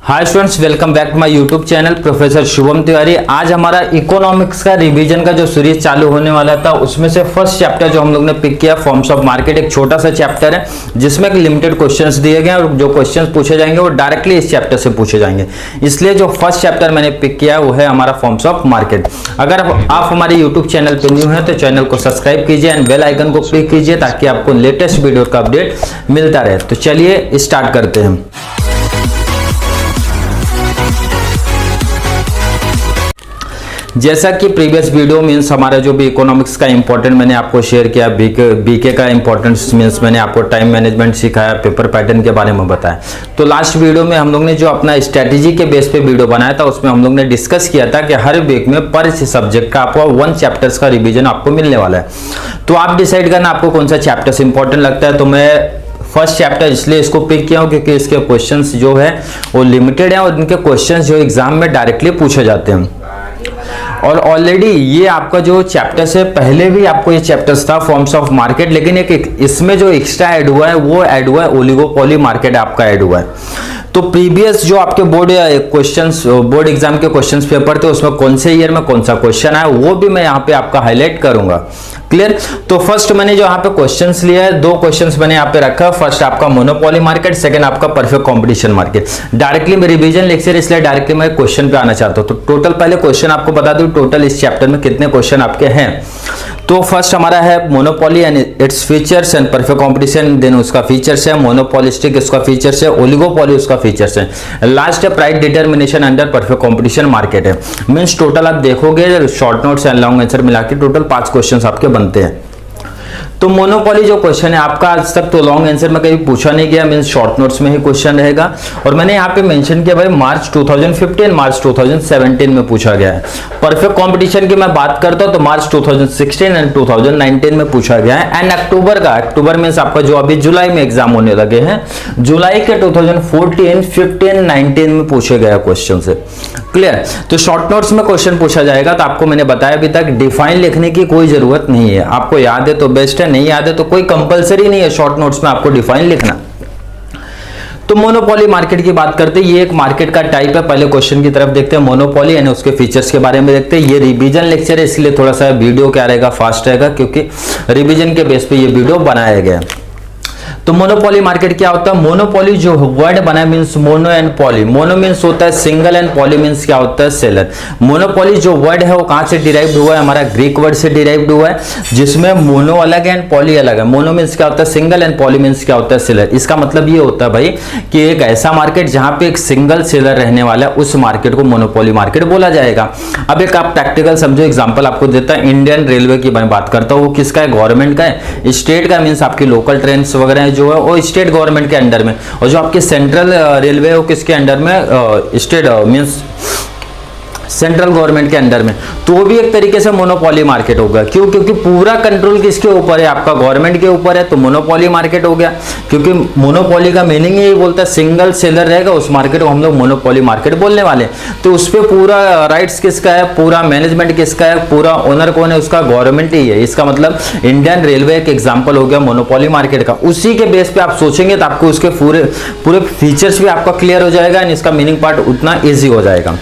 Hi students, welcome back to my YouTube channel professor Shubham Tiwari. आज हमारा economics का revision का जो सीरीज चालू होने वाला था उसमें से फर्स्ट चैप्टर जो हम लोग ने पिक किया फॉर्म्स ऑफ मार्केट, एक छोटा सा चैप्टर है जिसमें लिमिटेड क्वेश्चंस दिए गए और जो क्वेश्चंस पूछे जाएंगे वो डायरेक्टली इस चैप्टर से पूछे जाएंगे। इसलिए जो फर्स्ट चैप्टर मैंने पिक किया वो है हमारा फॉर्म्स ऑफ मार्केट। अगर आप हमारे यूट्यूब चैनल पर न्यू है तो चैनल को सब्सक्राइब कीजिए एंड बेल आइकन को क्लिक कीजिए ताकि आपको लेटेस्ट वीडियो का अपडेट मिलता रहे। तो चलिए स्टार्ट करते हैं। जैसा कि प्रीवियस वीडियो मींस हमारा जो भी इकोनॉमिक्स का इंपॉर्टेंट मैंने आपको शेयर किया, बीके का इंपॉर्टेंस मींस मैंने आपको टाइम मैनेजमेंट सिखाया, पेपर पैटर्न के बारे में बताया। तो लास्ट वीडियो में हम लोग ने जो अपना स्ट्रेटेजी के बेस पे वीडियो बनाया था उसमें हम लोग ने डिस्कस किया था कि हर वीक में पर सब्जेक्ट का आपको 1 चैप्टर्स का रिविजन आपको मिलने वाला है। तो आप डिसाइड करना आपको कौन सा चैप्टर्स इंपॉर्टेंट लगता है। तो मैं फर्स्ट चैप्टर इसलिए इसको पिक किया हूं क्योंकि इसके क्वेश्चंस जो है वो लिमिटेड है और इनके क्वेश्चंस जो एग्जाम में डायरेक्टली पूछे जाते हैं। और ऑलरेडी ये आपका जो चैप्टर्स है पहले भी आपको ये चैप्टर्स था फॉर्म्स ऑफ मार्केट, लेकिन एक इसमें जो एक्स्ट्रा ऐड हुआ है वो ऐड हुआ है ओलिगोपोली मार्केट आपका ऐड हुआ है। तो प्रीवियस जो आपके बोर्ड एग्जाम के क्वेश्चंस पेपर थे उसमें कौन से ईयर में कौन सा क्वेश्चन आया वो भी मैं यहाँ पे आपका हाईलाइट करूंगा। क्लियर। तो फर्स्ट मैंने जो यहाँ पे क्वेश्चंस लिया है, 2 क्वेश्चंस मैंने यहाँ पे रखा। फर्स्ट आपका मोनोपोली मार्केट, सेकंड आपका परफेक्ट कंपटीशन मार्केट। डायरेक्टली मैं रिवीजन लेक्चर इसलिए डायरेक्टली मैं क्वेश्चन पे आना चाहता हूँ। तो टोटल पहले क्वेश्चन आपको बता दूं, टोटल इस चैप्टर में कितने क्वेश्चन आपके हैं। तो फर्स्ट हमारा है monopoly and its features and perfect competition, then उसका फीचर्स है, मोनोपोलिस्टिक उसका फीचर्स है, ओलिगोपोली उसका फीचर्स है, लास्ट है price determination under perfect competition market है। मींस टोटल आप देखोगे short notes and long answer मिला के टोटल 5 क्वेश्चंस आपके बनते हैं। तो मोनोपोली जो क्वेश्चन है आपका आज तक तो लॉन्ग आंसर में कहीं पूछा नहीं गया, मींस शॉर्ट नोट्स में ही क्वेश्चन रहेगा। और मैंने यहाँ पे मेंशन किया भाई मार्च 2015 मार्च 2017 में पूछा गया है। परफेक्ट कंपटीशन की मैं बात करता हूँ तो मार्च 2016 एंड 2019 में पूछा गया है। एंड अक्टूबर मींस आपका जो अभी जुलाई में एग्जाम होने लगे हैं, जुलाई के 2014, 15, 19 में पूछे गए क्वेश्चन से। क्लियर। तो शॉर्ट नोट्स में क्वेश्चन पूछा जाएगा तो आपको मैंने बताया अभी तक डिफाइन लिखने की कोई जरूरत नहीं है। आपको याद है तो बेस्ट है, नहीं याद है तो कोई कंपलसरी नहीं है शॉर्ट नोट्स में आपको डिफाइन लिखना। तो मोनोपोली मार्केट की बात करते हैं, ये एक मार्केट का टाइप है। पहले क्वेश्चन की तरफ देखते हैं, मोनोपोली यानी उसके फीचर्स के बारे में देखते हैं। ये रिवीजन लेक्चर है इसलिए थोड़ा सा वीडियो क्या रहेगा, फास्ट रहेगा क्योंकि रिवीजन के बेस पे ये वीडियो बनाया गया है। तो मोनोपोली मार्केट क्या होता है? मोनोपोली जो वर्ड बना है means mono and poly. Mono means होता है सिंगल एंड पॉली मींस क्या होता है सेलर। मोनोपोली जो वर्ड है वो कहां से डिराइव्ड हुआ है? हमारा ग्रीक वर्ड से डिराइव्ड हुआ है जिसमें मोनो अलग है एंड पॉली अलग है। मोनो मींस क्या होता है सिंगल एंड पॉली मींस क्या होता है सेलर। इसका मतलब ये होता है भाई कि एक ऐसा मार्केट जहां पे एक सिंगल सेलर रहने वाला है उस मार्केट को मोनोपोली मार्केट बोला जाएगा। अब एक आप प्रैक्टिकल समझो, एग्जाम्पल आपको देता है। इंडियन रेलवे की मैं बात करता हूँ, वो किसका है? गवर्नमेंट का है। स्टेट का मींस आपकी लोकल ट्रेन वगैरह जो है वो स्टेट गवर्नमेंट के अंडर में, और जो आपके सेंट्रल रेलवे है वो किसके अंडर में? स्टेट मींस सेंट्रल गवर्नमेंट के अंडर में। तो वो भी एक तरीके से मोनोपोली मार्केट होगा। क्यों? क्योंकि पूरा कंट्रोल किसके ऊपर है? आपका गवर्नमेंट के ऊपर है, तो मोनोपोली मार्केट हो गया। क्योंकि मोनोपोली का मीनिंग यही बोलता है सिंगल सेलर रहेगा उस मार्केट को हम लोग मोनोपोली मार्केट बोलने वाले। तो उस पर पूरा राइट्स किसका है? पूरा मैनेजमेंट किसका है? पूरा ओनर कौन है? उसका गवर्नमेंट ही है। इसका मतलब इंडियन रेलवे एक एग्जाम्पल हो गया मोनोपोली मार्केट का। उसी के बेस पे आप सोचेंगे तो आपको उसके पूरे फीचर्स भी आपका क्लियर हो जाएगा एंड इसका मीनिंग पार्ट उतना ईजी हो जाएगा।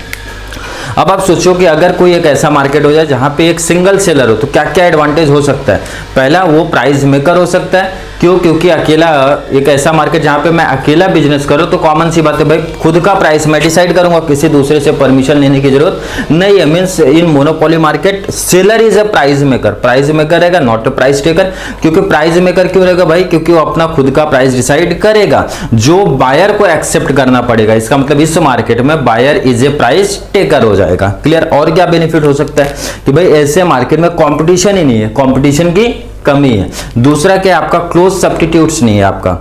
अब आप सोचो कि अगर कोई एक ऐसा मार्केट हो जाए जहां पे एक सिंगल सेलर हो तो क्या क्या एडवांटेज हो सकता है? पहला, वो प्राइस मेकर हो सकता है। क्यों? क्योंकि अकेला एक ऐसा मार्केट जहां पे मैं अकेला बिजनेस करूं तो कॉमन सी बात है भाई, खुद का प्राइस मैं डिसाइड करूंगा, किसी दूसरे से परमिशन लेने की जरूरत नहीं है। Means in monopoly market seller is a price maker. Price maker रहेगा, नॉट अ प्राइस टेकर। क्योंकि प्राइस मेकर क्यों रहेगा भाई? क्योंकि वो अपना खुद का प्राइस डिसाइड करेगा जो बायर को एक्सेप्ट करना पड़ेगा। इसका मतलब इस मार्केट में buyer is a price taker हो जाएगा। क्लियर। और क्या बेनिफिट हो सकता है कि भाई ऐसे मार्केट में कंपटीशन ही नहीं है, कंपटीशन की कमी है। दूसरा क्या? आपका क्लोज सब्स्टिट्यूट्स नहीं है। आपका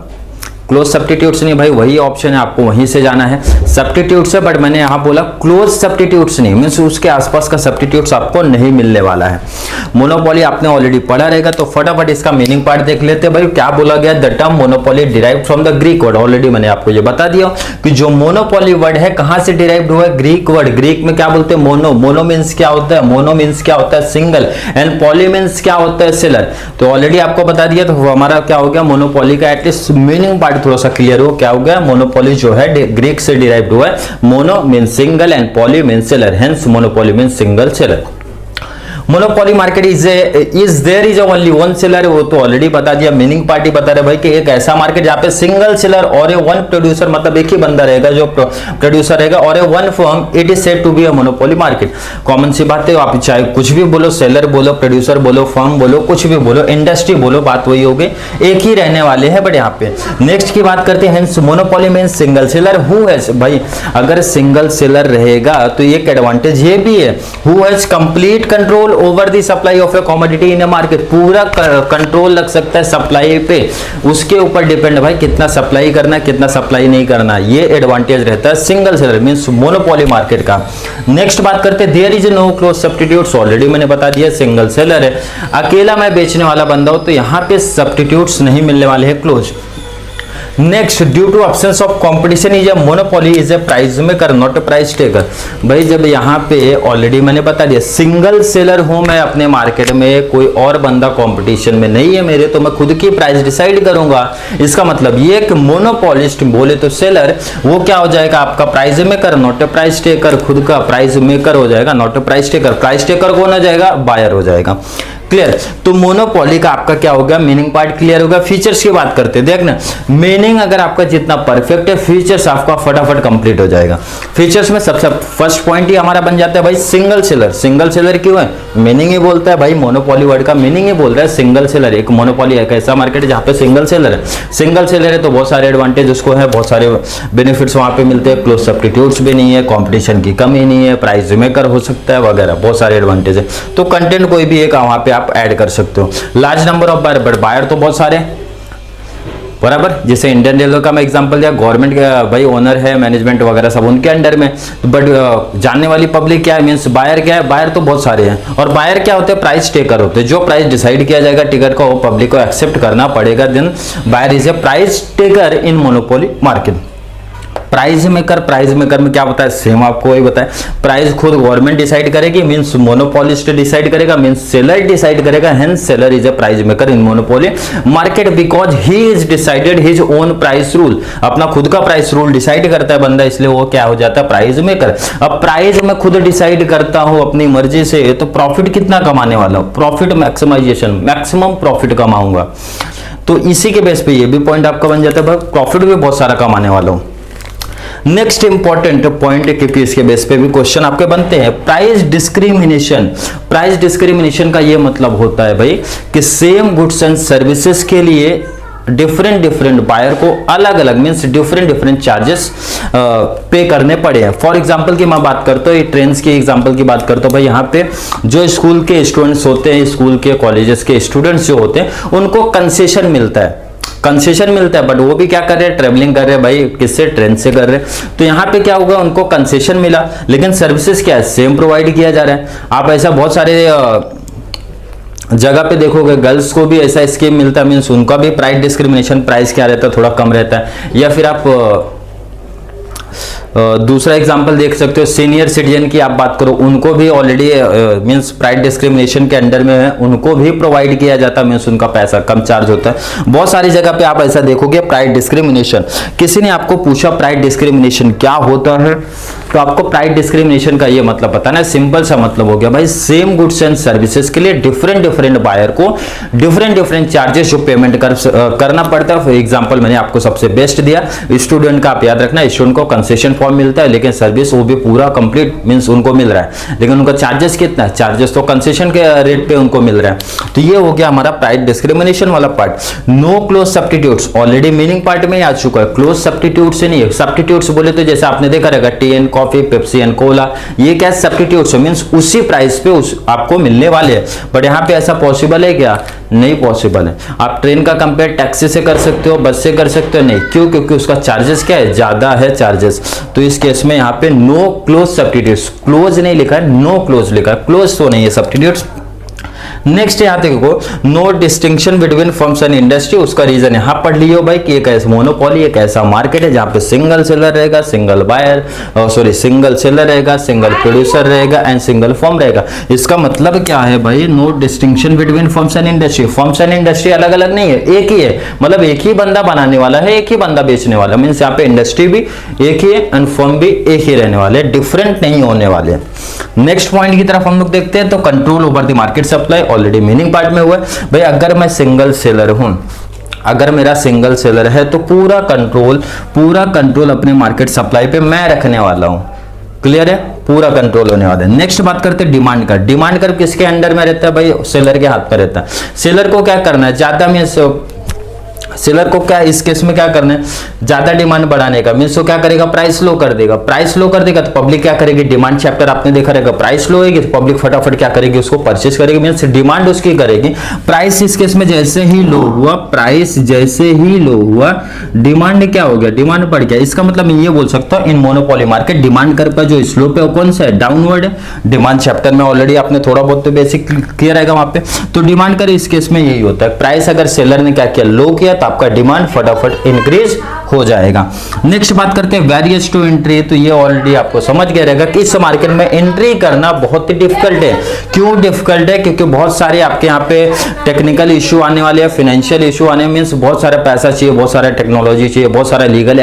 क्लोज सब्स्टिट्यूट्स नहीं भाई, वही ऑप्शन है, आपको वहीं से जाना है। सब्स्टिट्यूट्स है बट मैंने यहां बोला क्लोज सब्स्टिट्यूट्स नहीं, मींस उसके आसपास का सब्स्टिट्यूट्स आपको नहीं मिलने वाला है। मोनोपोली आपने ऑलरेडी पढ़ा रहेगा तो फटाफट इसका मीनिंग पार्ट देख लेते हैं भाई। क्या बोला गया? The term monopoly derived from the Greek word. Already मैंने आपको ये बता दिया कि जो मोनोपोली वर्ड है कहां से डिराइव्ड हुआ है? Greek word. ग्रीक में क्या बोलते हैं? मोनो। मोनो मींस क्या होता है? मोनो मींस क्या होता है? सिंगल। एंड पॉली मींस क्या होता है? सेलर। तो ऑलरेडी आपको बता दिया। तो हमारा क्या हो गया? मोनोपोली का एटलीस्ट मीनिंग पार्ट पार्ट थोड़ा सा क्लियर हो, क्या हो गया, मोनोपोली जो है ग्रीक से डिराइव्ड हुआ है, mono mean single and poly mean seller, hence monopoly mean single seller. Monopoly market is there is only one seller, वो तो ऑलरेडी बता दिया, मीनिंग पार्टी बता रहे भाई कि एक ऐसा मार्केट जहां पे सिंगल सेलर और ए वन प्रोड्यूसर, मतलब एक ही बंदा रहेगा जो प्रोड्यूसर रहेगा, और a one firm, it is said to be a monopoly market. Common सी बात है, आप चाहे कुछ भी बोलो, सेलर बोलो, प्रोड्यूसर बोलो, फर्म बोलो, कुछ भी बोलो, इंडस्ट्री बोलो, बात वही हो गई, एक ही रहने वाले हैं। बट यहाँ पे नेक्स्ट की बात करते हैं, monopoly mean single seller. Who has, भाई अगर सिंगल सेलर रहेगा तो एक एडवांटेज ये भी है, who has complete control over the supply of a commodity in a market, पूरा कंट्रोल लग सकता है सप्लाई पे, उसके ऊपर डिपेंड भाई कितना सप्लाई करना है, कितना सप्लाई नहीं करना, ये एडवांटेज रहता है single seller means monopoly market का। नेक्स्ट बात करते हैं, there is no close substitutes, already मैंने बता दिया सिंगल सेलर है, अकेला मैं बेचने वाला बंदा हूं तो यहां पे सब्स्टिट्यूट्स नहीं मिलने वाले हैं, close. Next, due to absence of competition is a monopoly is a price maker not a price taker. भाई जब यहाँ पे ऑलरेडी मैंने बता दिया सिंगल सेलर हूं मैं अपने मार्केट में, कोई और बंदा कंपटीशन में नहीं है मेरे, तो मैं खुद की प्राइस डिसाइड करूंगा। इसका मतलब ये कि मोनोपोलिस्ट बोले तो सेलर वो क्या हो जाएगा, आपका price maker not a price taker, खुद का प्राइस मेकर हो जाएगा not a price taker. Price taker कौन हो जाएगा, बायर हो जाएगा। क्लियर, तो मोनोपोली का आपका क्या होगा, मीनिंग पार्ट क्लियर होगा। फीचर्स की बात करते हैं, देखना मीनिंग अगर आपका जितना परफेक्ट है, फीचर्स आपका फटाफट कंप्लीट हो जाएगा। फीचर्स में सबसे फर्स्ट पॉइंट ही हमारा बन जाता है भाई सिंगल सेलर। सिंगल सेलर क्यों है, मीनिंग ही बोलता है भाई, मोनोपोली वर्ड का मीनिंग ही बोल रहा है सिंगल सेलर। एक मोनोपोली है ऐसा मार्केट है जहां पे सिंगल सेलर है। सिंगल सेलर है तो बहुत सारे एडवांटेज उसको है, बहुत सारे बेनिफिट्स वहां पे मिलते हैं, क्लोज सब्स्टिट्यूट्स भी नहीं है, कॉम्पिटिशन की कमी नहीं है, प्राइस मेकर हो सकता है वगैरह, बहुत सारे एडवांटेज है। तो कंटेंट कोई भी एक वहां पे आप ऐड कर सकते हो। Large number of buyer, but buyer तो बहुत सारे बराबर, जैसे इंडियन रेलवे का मैं एग्जांपल दिया, गवर्नमेंट का भाई ओनर है, मैनेजमेंट वगैरह सब उनके अंडर में, बट जानने वाली पब्लिक क्या है, मींस बायर क्या है, बायर तो बहुत सारे हैं। और बायर क्या होते हैं, प्राइस टेकर होते हैं, जो प्राइस डिसाइड किया जाएगा टिकट का वो पब्लिक को एक्सेप्ट करना पड़ेगा, then buyer is a price taker in monopoly market. Price maker में क्या होता है, सेम आपको वही बताया, प्राइस खुद गवर्नमेंट डिसाइड करेगी, मींस मोनोपोलिस्ट डिसाइड करेगा, मींस सेलर डिसाइड करेगा, hence seller is a price maker in monopoly market because he is decided his own price rule, अपना खुद का प्राइस रूल डिसाइड करता है बंदा, इसलिए वो क्या हो जाता है, प्राइस मेकर। अब प्राइस मैं खुद डिसाइड करता हूं अपनी मर्जी से, तो प्रॉफिट कितना कमाने वाला हूं, प्रॉफिट मैक्सिमाइजेशन, मैक्सिमम प्रॉफिट कमाऊंगा। तो इसी के बेस पे ये भी पॉइंट आपका बन जाता है, प्रॉफिट भी बहुत सारा कमाने वाला हूं। नेक्स्ट इंपॉर्टेंट पॉइंट, क्योंकि इसके बेस पे भी क्वेश्चन आपके बनते हैं, प्राइस डिस्क्रिमिनेशन। प्राइस डिस्क्रिमिनेशन का ये मतलब होता है भाई कि सेम गुड्स एंड सर्विसेज के लिए डिफरेंट बायर को अलग अलग मींस डिफरेंट चार्जेस पे करने पड़े हैं। फॉर एग्जांपल की मैं बात करता हूँ, ट्रेन्स की एग्जांपल की बात करता हूँ भाई, यहाँ पे जो स्कूल के स्टूडेंट्स होते हैं, स्कूल के कॉलेजेस के स्टूडेंट्स जो होते हैं, उनको कंसेशन मिलता है, बट वो भी क्या कर रहे हैं, ट्रेवलिंग कर रहे हैं भाई, किससे, ट्रेन से कर रहे हैं। तो यहाँ पे क्या होगा, उनको कंसेशन मिला, लेकिन सर्विसेज क्या है, सेम प्रोवाइड किया जा रहा है। आप ऐसा बहुत सारे जगह पे देखोगे, गर्ल्स को भी ऐसा स्कीम मिलता है, मीन्स उनका भी प्राइस डिस्क्रिमिनेशन, प्राइस क्या रहता है, थोड़ा कम रहता है। या फिर आप दूसरा एग्जांपल देख सकते हो, सीनियर सिटीजन की आप बात करो, उनको भी ऑलरेडी मींस प्राइस डिस्क्रिमिनेशन के अंडर में है, उनको भी प्रोवाइड किया जाता है, मींस उनका पैसा कम चार्ज होता है। बहुत सारी जगह पे आप ऐसा देखोगे प्राइस डिस्क्रिमिनेशन। किसी ने आपको पूछा प्राइस डिस्क्रिमिनेशन क्या होता है, तो आपको प्राइस डिस्क्रिमिनेशन का ये मतलब पता ना, सिंपल सा मतलब हो गया भाई, सेम गुड्स एंड सर्विसेज के लिए डिफरेंट बायर को डिफरेंट चार्जेस जो पेमेंट करना पड़ता है। फॉर एग्जांपल मैंने आपको सबसे बेस्ट दिया, स्टूडेंट का आप याद रखना, स्टूडेंट को कंसेशन फॉर्म मिलता है, लेकिन सर्विस वो भी पूरा कंप्लीट मींस उनको मिल रहा है, लेकिन उनका चार्जेस कितना है, चार्जेस तो कंसेशन के रेट पे उनको मिल रहा है। तो ये हो गया हमारा प्राइस डिस्क्रिमिनेशन वाला part. No close substitutes, already meaning part में आ चुका है, क्लोज सब्स्टिट्यूट से नहीं है। सब्स्टिट्यूट्स बोले तो जैसे आपने देखा रहेगा, T and coffee, Pepsi and Cola, ये क्या सब्स्टिट्यूट्स मींस उसी प्राइस पे आपको मिलने वाले हैं। बट यहाँ पे ऐसा पॉसिबल है क्या, नहीं पॉसिबल है। आप ट्रेन का कंपेयर टैक्सी से कर सकते हो, बस से कर सकते हो, नहीं, क्यों, क्योंकि उसका चार्जेस क्या है, ज्यादा है चार्जेस। तो इस केस में यहाँ पे नो क्लोज सब्स्टिट्यूट्स, क्लोज नहीं लिखा है, नो क्लोज लिखा है, क्लोज तो नहीं है सब्स्टिट्यूट्स। नेक्स्ट यहाँ देखो, no distinction between firms and industry, उसका रीजन यहाँ पढ़ लियो भाई कि एक ऐसा मोनोपोली, एक ऐसा मार्केट है जहाँ पे सिंगल सेलर रहेगा, सिंगल बायर, सिंगल सेलर रहेगा, सिंगल प्रोड्यूसर रहेगा एंड सिंगल फर्म रहेगा। इसका मतलब क्या है भाई, no distinction between firms and industry. Firms and industry अलग अलग नहीं है, एक ही है, मतलब एक ही बंदा बनाने वाला है, एक ही बंदा बेचने वाला, मीन्स यहाँ पे इंडस्ट्री भी एक ही है एंड फर्म भी एक ही रहने वाले, डिफरेंट नहीं होने वाले। नेक्स्ट पॉइंट की तरफ हम लोग देखते हैं, तो control over the market supply, already meaning part में हुआ है भाई। अगर मैं सिंगल सेलर हूं, अगर मेरा सिंगल सेलर है तो पूरा कंट्रोल अपने मार्केट सप्लाई पे मैं रखने वाला हूं। क्लियर है, पूरा कंट्रोल होने वाला है। नेक्स्ट बात करते हैं डिमांड कर। डिमांड कर किसके अंडर में रहता है भाई, सेलर के हाथ पर रहता है। सेलर को क्या करना है, ज्यादा में सेलर को क्या इस केस में क्या करना है, ज्यादा डिमांड बढ़ाने का, मीन्स वो क्या करेगा, प्राइस लो कर देगा। प्राइस लो कर देगा तो पब्लिक क्या करेगी, डिमांड चैप्टर आपने देखा रहेगा, प्राइस लो होगी तो पब्लिक फटाफट क्या करेगी, उसको परचेस करेगी, मीन्स डिमांड उसकी करेगी। प्राइस इस केस में जैसे ही लो हुआ, प्राइस जैसे ही लो हुआ, डिमांड क्या हो गया, डिमांड बढ़ गया। इसका मतलब मैं ये बोल सकता हूँ इन मोनोपोली मार्केट डिमांड कर पर जो स्लोप है वो कौन सा है, डाउनवर्ड है। डिमांड चैप्टर में ऑलरेडी आपने थोड़ा बहुत तो बेसिक क्लियर रहेगा वहां पे। तो डिमांड कर इस केस में यही होता है, प्राइस अगर सेलर ने क्या किया, लो किया, आपका डिमांड फटाफट इंक्रीज हो जाएगा। नेक्स्ट बात करते हैं बैरियर्स टू एंट्री। तो ये ऑलरेडी आपको समझ गया रहेगा कि इस मार्केट में एंट्री करना बहुत ही डिफिकल्ट है। क्यों डिफिकल्ट है, क्योंकि बहुत सारे आपके यहाँ पे टेक्निकल इश्यू आने वाले हैं, फाइनेंशियल इश्यू आने, मीन्स बहुत सारा पैसा चाहिए, बहुत सारा टेक्नोलॉजी चाहिए, बहुत सारा लीगल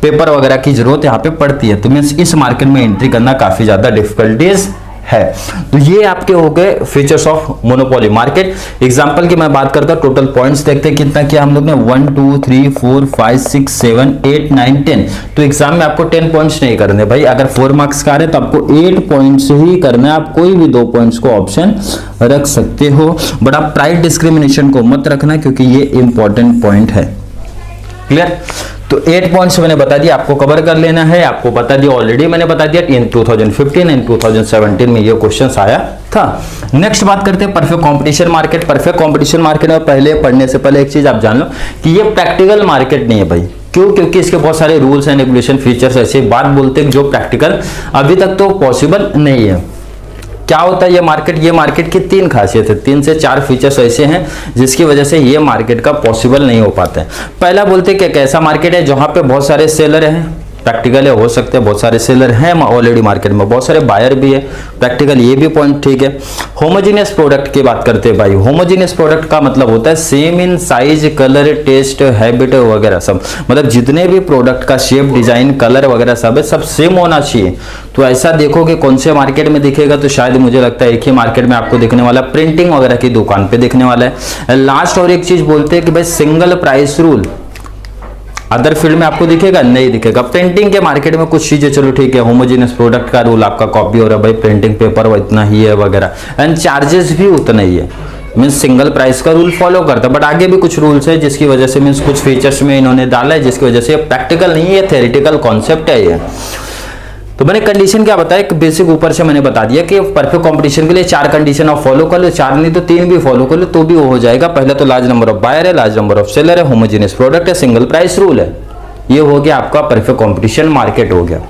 पेपर वगैरह की जरूरत यहाँ पे पड़ती है। तो मीन्स इस मार्केट में एंट्री करना काफी ज्यादा डिफिकल्टीज है। तो ये आपके हो गए features of monopoly market. Example की मैं बात करता हूं, टोटल पॉइंट्स देखते हैं कितना किया हम लोग ने, 1 2 3 4 5 6 7 8 9 10। तो एग्जाम में आपको 10 पॉइंट्स नहीं करने भाई, अगर 4 मार्क्स का आ रहे तो आपको 8 पॉइंट्स ही करना है। आप कोई भी 2 पॉइंट्स को ऑप्शन रख सकते हो, बट आप प्राइस डिस्क्रिमिनेशन को मत रखना क्योंकि ये इंपॉर्टेंट पॉइंट है। क्लियर। तो 8 पॉइंट्स मैंने बता दिया, आपको कवर कर लेना है। आपको बता दिया ऑलरेडी, मैंने बता दिया इन 2015 एंड 2017 में ये क्वेश्चन आया था। नेक्स्ट बात करते हैं perfect competition market. Perfect competition market में पहले पढ़ने से पहले एक चीज आप जान लो कि ये प्रैक्टिकल मार्केट नहीं है भाई। क्यों, क्योंकि इसके बहुत सारे रूल्स एंड रेगुलेशन फीचर्स ऐसे बात बोलते हैं जो प्रैक्टिकल अभी तक तो पॉसिबल नहीं है। क्या होता है ये मार्केट, ये मार्केट की 3 खासियत है, 3 से 4 फीचर्स ऐसे हैं जिसकी वजह से ये मार्केट का पॉसिबल नहीं हो पाता है। पहला बोलते हैं कि एक ऐसा मार्केट है जहां पे बहुत सारे सेलर हैं, प्रैक्टिकल है, हो सकते हैं बहुत सारे सेलर हैं ऑलरेडी मार्केट में, बहुत सारे बायर भी है, प्रैक्टिकल ये भी पॉइंट ठीक है। होमोजेनियस प्रोडक्ट की बात करते हैं भाई। होमोजेनियस प्रोडक्ट का मतलब होता है same in size, colour, taste, habit वगैरह सब, मतलब जितने भी प्रोडक्ट का शेप, डिजाइन, कलर वगैरह सब है, सब सेम होना चाहिए। तो ऐसा देखोगे कौन से मार्केट में दिखेगा, तो शायद मुझे लगता है एक ही मार्केट में आपको दिखने वाला, प्रिंटिंग वगैरह की दुकान पे दिखने वाला है। लास्ट और एक चीज बोलते हैं कि भाई single price rule, other field में आपको दिखेगा नहीं दिखेगा। प्रिंटिंग के मार्केट में कुछ चीजें चलो ठीक है, होमोजेनियस प्रोडक्ट का रूल आपका कॉपी हो रहा है भाई, प्रिंटिंग पेपर वो इतना ही है वगैरह, एंड चार्जेस भी उतना ही है, मीन्स सिंगल प्राइस का रूल फॉलो करता है। बट आगे भी कुछ रूल्स है जिसकी वजह से, मीन्स कुछ फीचर्स में इन्होंने डाला है जिसकी वजह से प्रैक्टिकल नहीं है, थ्योरेटिकल कॉन्सेप्ट है ये। तो मैंने कंडीशन क्या बताया, एक बेसिक ऊपर से मैंने बता दिया कि परफेक्ट कंपटीशन के लिए 4 कंडीशन आप फॉलो कर लो, 4 नहीं तो 3 भी फॉलो कर लो तो भी वो हो जाएगा। पहले तो लार्ज नंबर ऑफ बायर है, लार्ज नंबर ऑफ सेलर है, होमोजेनियस प्रोडक्ट है, सिंगल प्राइस रूल है। ये हो गया आपका परफेक्ट कंपटीशन मार्केट हो गया।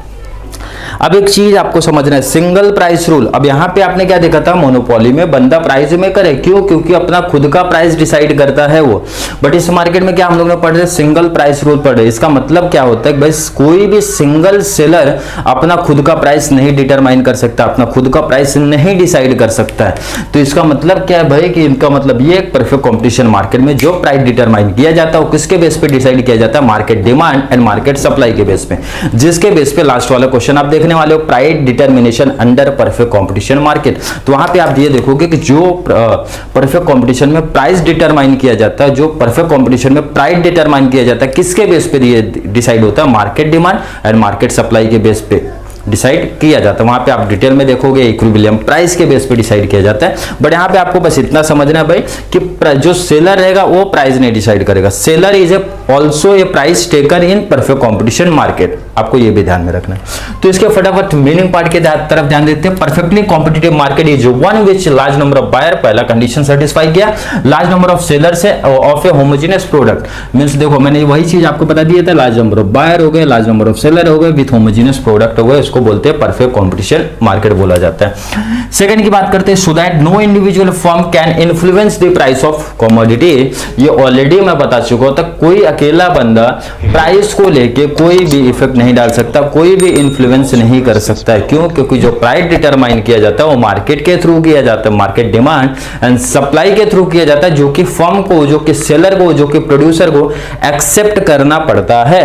अब एक चीज आपको समझना है, सिंगल प्राइस रूल। अब यहां पे आपने क्या देखा था, मोनोपोली में बंदा प्राइस में करे, क्यों, क्योंकि अपना खुद का प्राइस डिसाइड करता है वो। बट इस मार्केट में क्या हम लोग ने पढ़ रहे, सिंगल प्राइस रूल पढ़ रहे। इसका मतलब क्या होता है भाई, कोई भी सिंगल सेलर अपना खुद का प्राइस नहीं डिटरमाइन कर सकता, अपना खुद का प्राइस नहीं डिसाइड कर सकता है। तो इसका मतलब क्या है भाई, कि इनका मतलब ये परफेक्ट कंपटीशन मार्केट में जो प्राइस डिटरमाइन किया जाता है वो किसके बेस पे डिसाइड किया जाता है, market demand and market supply के बेस पे, जिसके बेस पे लास्ट वाला क्वेश्चन आप देखने वाले हो, price determination under perfect competition market. तो वहां पे आप ये देखोगे कि जो परफेक्ट कंपटीशन में प्राइस डिटरमाइन किया जाता है, जो परफेक्ट कंपटीशन में प्राइस डिटरमाइन किया जाता है, किसके बेस पे ये डिसाइड होता है, market demand and market supply के बेस पे डिसाइड किया जाता है। वहां पे आप डिटेल में देखोगे इक्विलिब्रियम प्राइस के बेस पे डिसाइड किया जाता है। बट यहाँ पे आपको बस इतना समझना है भाई कि जो सेलर रहेगा वो प्राइस नहीं डिसाइड करेगा, seller is also a price taker in perfect competition market. आपको ये भी ध्यान में रखना है। तो इसके फटाफट मीनिंग पार्ट के तरफ ध्यान देते हैं। Perfectly competitive market is one which large number of buyer, पहला कंडीशन सेटिस्फाई किया, लार्ज नंबर ऑफ सेलर्स है of a homogeneous product. Means देखो मैंने वही चीज आपको बता दिया था, लार्ज नंबर ऑफ बायर हो गए, लार्ज नंबर ऑफ सेलर हो गए, विथ होमोजेनियस प्रोडक्ट हो गए, इसको बोलते हैं परफेक्ट कॉम्पिटिशन मार्केट बोला जाता है। सेकंड की बात करते हैं, so that no individual firm can influence the price of commodity. ये ऑलरेडी मैं बता चुका हूं, तक कोई अकेला बंदा प्राइस को लेके कोई भी इफेक्ट नहीं डाल सकता, कोई भी इन्फ्लुएंस नहीं कर सकता है। क्यों? क्योंकि जो प्राइस डिटरमाइन किया जाता है वो मार्केट के थ्रू किया जाता है, मार्केट डिमांड एंड सप्लाई के थ्रू किया जाता है, जो कि फर्म को, जो कि सेलर को, जो कि प्रोड्यूसर को एक्सेप्ट करना पड़ता है।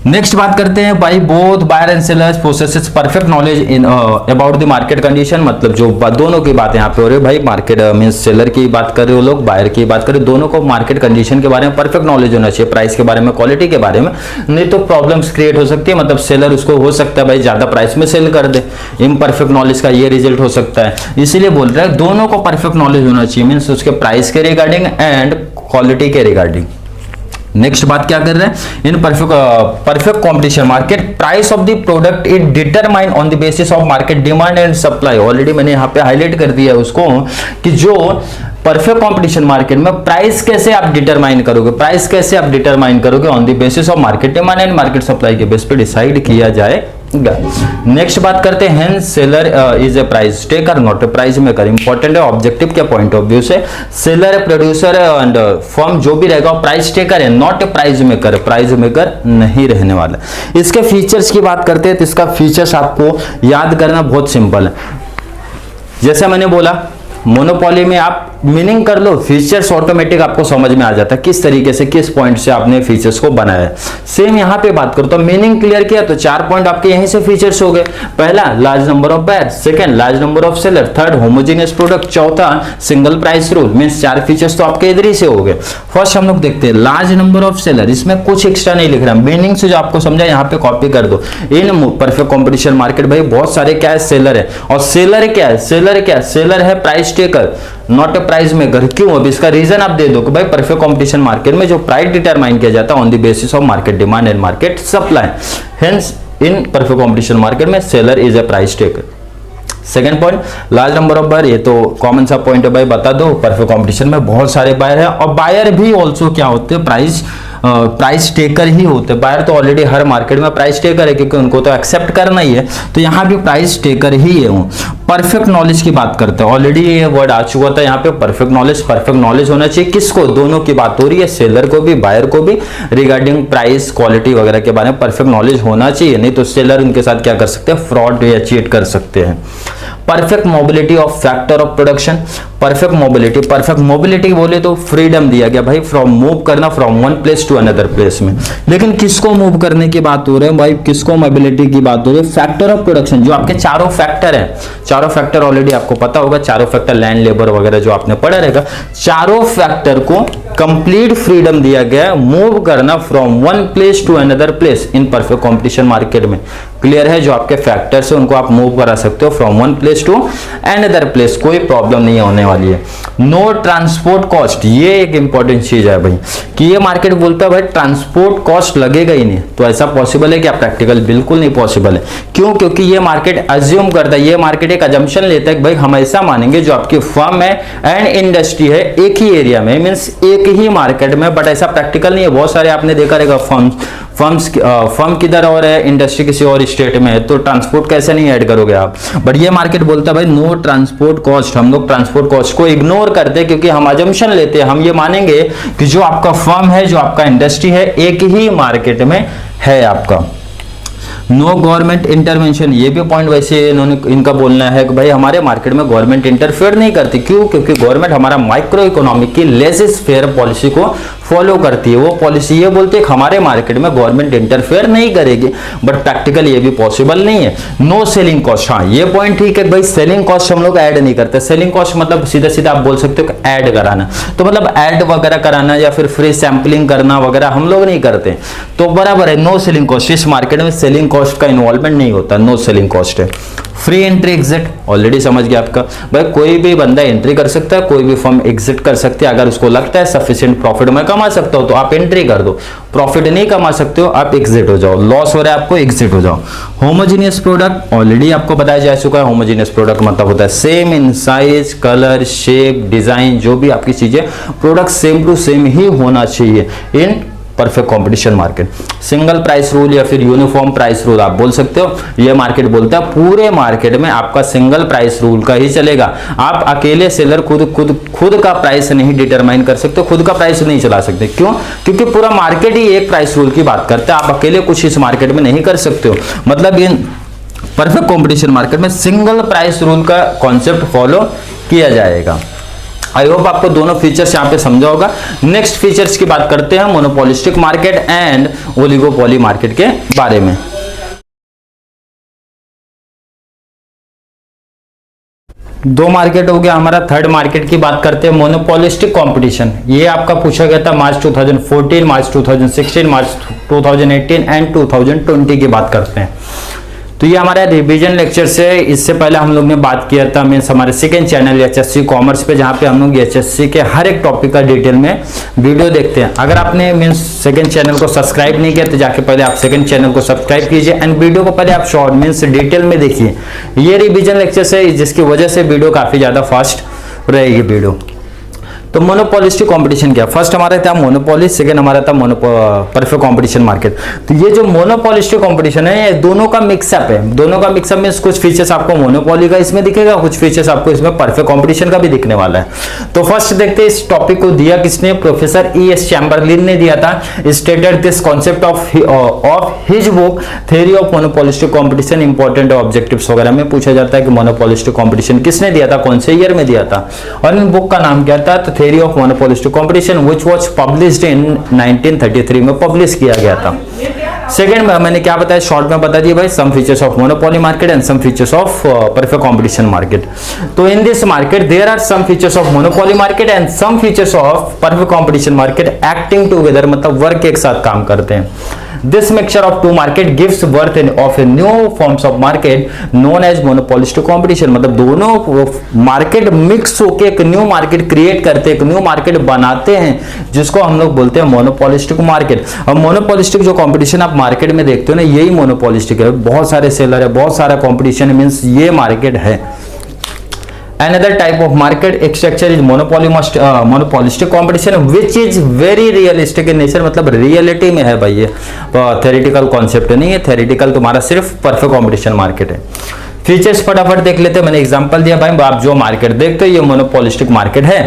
नेक्स्ट बात करते हैं भाई, both buyer and sellers possesses perfect knowledge in about the market condition. मतलब जो दोनों की बात यहाँ पे हो रही है भाई, मार्केट मींस सेलर की बात कर रहे हो लोग, बायर की बात कर रहे हो, दोनों को मार्केट कंडीशन के बारे में परफेक्ट नॉलेज होना चाहिए, प्राइस के बारे में, क्वालिटी के बारे में, नहीं तो प्रॉब्लम्स क्रिएट हो सकती है। मतलब सेलर उसको हो सकता है भाई ज्यादा प्राइस में सेल कर दे, इम्परफेक्ट नॉलेज का ये रिजल्ट हो सकता है। इसीलिए बोल रहा है दोनों को परफेक्ट नॉलेज होना चाहिए, मीन्स उसके प्राइस के रिगार्डिंग एंड क्वालिटी के रिगार्डिंग। नेक्स्ट बात क्या कर रहे हैं, in perfect competition market price of the product it determine on the basis of market demand and supply. Already मैंने यहाँ पे हाईलाइट कर दिया है उसको कि जो परफेक्ट कंपटीशन मार्केट में प्राइस कैसे आप डिटरमाइन करोगे, प्राइस कैसे आप डिटरमाइन करोगे on the basis of market demand and market supply के बेस पे डिसाइड किया जाएगा। नेक्स्ट बात करते हैं, hence seller is a price taker not a price maker. Important है ऑब्जेक्टिव के पॉइंट ऑफ व्यू से, सेलर प्रोड्यूसर एंड फर्म जो भी रहेगा प्राइस टेकर है, not a price maker, price maker नहीं रहने वाला। इसके फीचर्स की बात करते हैं तो इसका फीचर्स आपको याद करना बहुत सिंपल है। जैसे मैंने बोला मोनोपोली में आप मीनिंग कर लो, फीचर्स ऑटोमेटिक आपको समझ में आ जाता है किस तरीके से, किस पॉइंट से आपने फीचर्स को बनाया। सेम यहां पे बात करो तो मीनिंग क्लियर किया तो 4 पॉइंट आपके यहीं से फीचर्स हो गए। पहला large number of buyer, second large number of seller, third homogeneous product, चौथा single price rule. Means 4 features तो आपके इधर ही से हो गए। फर्स्ट हम लोग देखते हैं लार्ज नंबर ऑफ सेलर, इसमें कुछ एक्स्ट्रा नहीं लिख रहा, मीनिंग से जो आपको समझा यहाँ पे कॉपी कर दो। इन परफेक्ट कॉम्पिटिशन मार्केट भाई बहुत सारे क्या है, सेलर है, और सेलर क्या है, सेलर क्या है, सेलर है price taker not a price maker. क्यों? अब इसका रीजन आप दे दो कि भाई परफेक्ट कंपटीशन मार्केट में जो प्राइस डिटरमाइन किया जाता है on the basis of market demand and market supply, hence in perfect competition market में seller is a price taker. Second point large number of buyer, ये तो कॉमन सा point है भाई, बता दो परफेक्ट कंपटीशन में बहुत सारे बायर हैं, और बायर भी ऑल्सो क्या होते हैं, प्राइस टेकर ही होते हैं। बायर तो ऑलरेडी हर मार्केट में प्राइस टेकर है क्योंकि उनको तो एक्सेप्ट करना ही है, तो यहाँ भी प्राइस टेकर ही है। परफेक्ट नॉलेज की बात करते हैं, ऑलरेडी ये वर्ड आ चुका था यहाँ पे, परफेक्ट नॉलेज होना चाहिए किसको, दोनों की बात हो रही है, सेलर को भी बायर को भी, रिगार्डिंग प्राइस क्वालिटी वगैरह के बारे में परफेक्ट नॉलेज होना चाहिए, नहीं तो सेलर उनके साथ क्या कर सकते हैं, फ्रॉड या चीट कर सकते हैं। Perfect mobility of factor of production, perfect mobility बोले तो फ्रीडम दिया गया भाई, फ्रॉम मूव करना from one place to another place में। लेकिन किसको मूव करने की बात हो रही है भाई, किसको मोबिलिटी की बात हो रही है, फैक्टर ऑफ प्रोडक्शन, जो आपके चारों फैक्टर है, चारों फैक्टर ऑलरेडी आपको पता होगा, चारों फैक्टर लैंड लेबर वगैरह जो आपने पढ़ा रहेगा, चारों फैक्टर को कंप्लीट फ्रीडम दिया गया है मूव करना from one place to another place in perfect competition market में। क्लियर है, जो आपके फैक्टर्स है उनको आप मूव करा सकते हो from one place to another place, कोई प्रॉब्लम नहीं होने वाली है। नो ट्रांसपोर्ट कॉस्ट, ये एक इंपॉर्टेंट चीज है भाई, कि ये मार्केट बोलता है भाई ट्रांसपोर्ट कॉस्ट लगेगा ही नहीं, तो ऐसा पॉसिबल है क्या, प्रैक्टिकल बिल्कुल नहीं पॉसिबल है। क्यों? क्योंकि ये मार्केट अज्यूम करता है, ये मार्केट एक अजम्पशन लेता है कि भाई हम ऐसा मानेंगे जो आपकी फर्म है एंड इंडस्ट्री है एक ही एरिया में, मींस एक ही मार्केट में, बट ऐसा प्रैक्टिकल नहीं है। बहुत सारे आपने देखा रहेगा फर्म किधर और है, इंडस्ट्री किसी और स्टेट में है, तो ट्रांसपोर्ट कैसे नहीं ऐड करोगे आप। बट ये मार्केट बोलता है भाई नो ट्रांसपोर्ट कॉस्ट, हम लोग ट्रांसपोर्ट कॉस्ट को इग्नोर करते हैं क्योंकि हम अजम्पशन लेते हैं, हम ये मानेंगे कि जो आपका फर्म है, जो आपका इंडस्ट्री है, एक ही मार्केट में है आपका। नो गवर्नमेंट इंटरवेंशन, ये भी पॉइंट वैसे इनका बोलना है कि भाई हमारे मार्केट में गवर्नमेंट इंटरफेयर नहीं करती। क्यों? क्योंकि गवर्नमेंट हमारा माइक्रो इकोनॉमिक की लेसेस फेयर पॉलिसी को फॉलो करती है। वो पॉलिसी ये बोलती है कि हमारे मार्केट में गवर्नमेंट इंटरफेयर नहीं करेगी, बट प्रैक्टिकल ये भी पॉसिबल नहीं है। नो सेलिंग कॉस्ट, हाँ ये पॉइंट ठीक है भाई, सेलिंग कॉस्ट हम लोग ऐड नहीं करते। सेलिंग कॉस्ट मतलब सीधा सीधा आप बोल सकते हो ऐड कराना, तो मतलब ऐड वगैरह कराना या फिर फ्री सैंपलिंग करना वगैरह हम लोग नहीं करते, तो बराबर है नो सेलिंग कॉस्ट। इस मार्केट में सेलिंग कॉस्ट का इन्वॉल्वमेंट नहीं होता, नो सेलिंग कॉस्ट है। फ्री एंट्री एग्जिट ऑलरेडी समझ गया आपका भाई, कोई भी बंदा एंट्री कर सकता है, कोई भी फर्म एग्जिट कर सकती है। अगर उसको लगता है सफिशिएंट प्रॉफिट में कमा सकता हो तो आप एंट्री कर दो, प्रॉफिट नहीं कमा सकते हो आप एग्जिट हो जाओ, लॉस हो रहा है आपको एग्जिट हो जाओ। होमोजीनियस प्रोडक्ट ऑलरेडी आपको बताया जा चुका है। होमोजीनियस प्रोडक्ट मतलब होता है same in size, colour, shape, design, जो भी आपकी चीजें प्रोडक्ट सेम टू सेम ही होना चाहिए इन perfect competition market. Single price rule या फिर यूनिफॉर्म प्राइस रूल आप बोल सकते हो। ये मार्केट बोलता है पूरे मार्केट में आपका सिंगल प्राइस रूल का ही चलेगा। आप अकेले सेलर खुद का प्राइस नहीं डिटरमाइन कर सकते, खुद का प्राइस नहीं चला सकते। क्यों? क्योंकि पूरा मार्केट ही एक प्राइस रूल की बात करता है, आप अकेले कुछ इस मार्केट में नहीं कर सकते हो। मतलब इन परफेक्ट कंपटीशन मार्केट में सिंगल प्राइस रूल का कॉन्सेप्ट फॉलो किया जाएगा। आई होप आपको दोनों फीचर्स यहां पे समझा होगा। नेक्स्ट फीचर्स की बात करते हैं monopolistic market and oligopoly market के बारे में। दो मार्केट हो गया हमारा। थर्ड मार्केट की बात करते हैं मोनोपोलिस्टिक कंपटीशन। ये आपका पूछा गया था मार्च 2014, मार्च 2016, मार्च 2018 एंड 2020 की बात करते हैं। तो ये हमारा रिवीजन लेक्चर से, इससे पहले हम लोग ने बात किया था मीन्स हमारे सेकंड चैनल एचएससी कॉमर्स पे, जहाँ पे हम लोग एचएससी के हर एक टॉपिक का डिटेल में वीडियो देखते हैं। अगर आपने मीन्स सेकंड चैनल को सब्सक्राइब नहीं किया तो जाके पहले आप सेकंड चैनल को सब्सक्राइब कीजिए एंड वीडियो को पहले आप शॉर्ट मीन्स डिटेल में देखिए। ये रिवीजन लेक्चर है जिसकी वजह से वीडियो काफी ज्यादा फास्ट रहेगी वीडियो। तो मोनोपोलिस्टिक कंपटीशन क्या? फर्स्ट हमारा था मोनोपोली, सेकंड हमारा था परफेक्ट कंपटीशन मार्केट। तो ये जो मोनोपोलिस्टिक कंपटीशन है ये दोनों का मिक्सअप है। दोनों का मिक्सअप में कुछ फीचर्स आपको मोनोपोली का इसमें दिखेगा, कुछ फीचर्स आपको इसमें परफेक्ट कंपटीशन का भी दिखने वाला है। तो फर्स्ट देखते हैं इस टॉपिक को दिया किसने? Professor E.S. चैम्बरलिन ने दिया था। Stated this concept of his book theory of monopolistic competition. Important objectives वगैरह में पूछा जाता है कि मोनोपोलिस्टिक कंपटीशन किसने दिया था, कौन से ईयर में दिया था, और इन बुक का नाम क्या था? तो theory of monopolistic competition which was published in 1933 में पब्लिश किया गया था। सेकंड में मैंने क्या बताया, शॉर्ट में बता दिया भाई, some features of monopoly market and some features of perfect competition market. तो in this market there are some features of monopoly market and some features of perfect competition market acting together, मतलब work एक साथ काम करते हैं। This mixture of two market gives birth of a new forms of market known as monopolistic competition। मतलब दोनों market mix होकर एक न्यू मार्केट क्रिएट करते हैं, एक न्यू मार्केट बनाते हैं, जिसको हम लोग बोलते हैं मोनोपोलिस्टिक मार्केट। और मोनोपोलिस्टिक जो कंपटीशन आप मार्केट में देखते हो ना, यही मोनोपोलिस्टिक है। बहुत सारे सेलर है, बहुत सारा कंपटीशन मींस ये मार्केट है। Another type of market structure is monopolistic competition which is very realistic in nature। मतलब रियलिटी में है भाई, ये थ्योरेटिकल कॉन्सेप्ट नहीं है। थ्योरेटिकल तुम्हारा सिर्फ परफेक्ट कंपटीशन मार्केट है। फीचर्स फटाफट देख लेते हैं। मैंने एग्जांपल दिया भाई, आप जो मार्केट देखते हो ये मोनोपोलिस्टिक मार्केट है।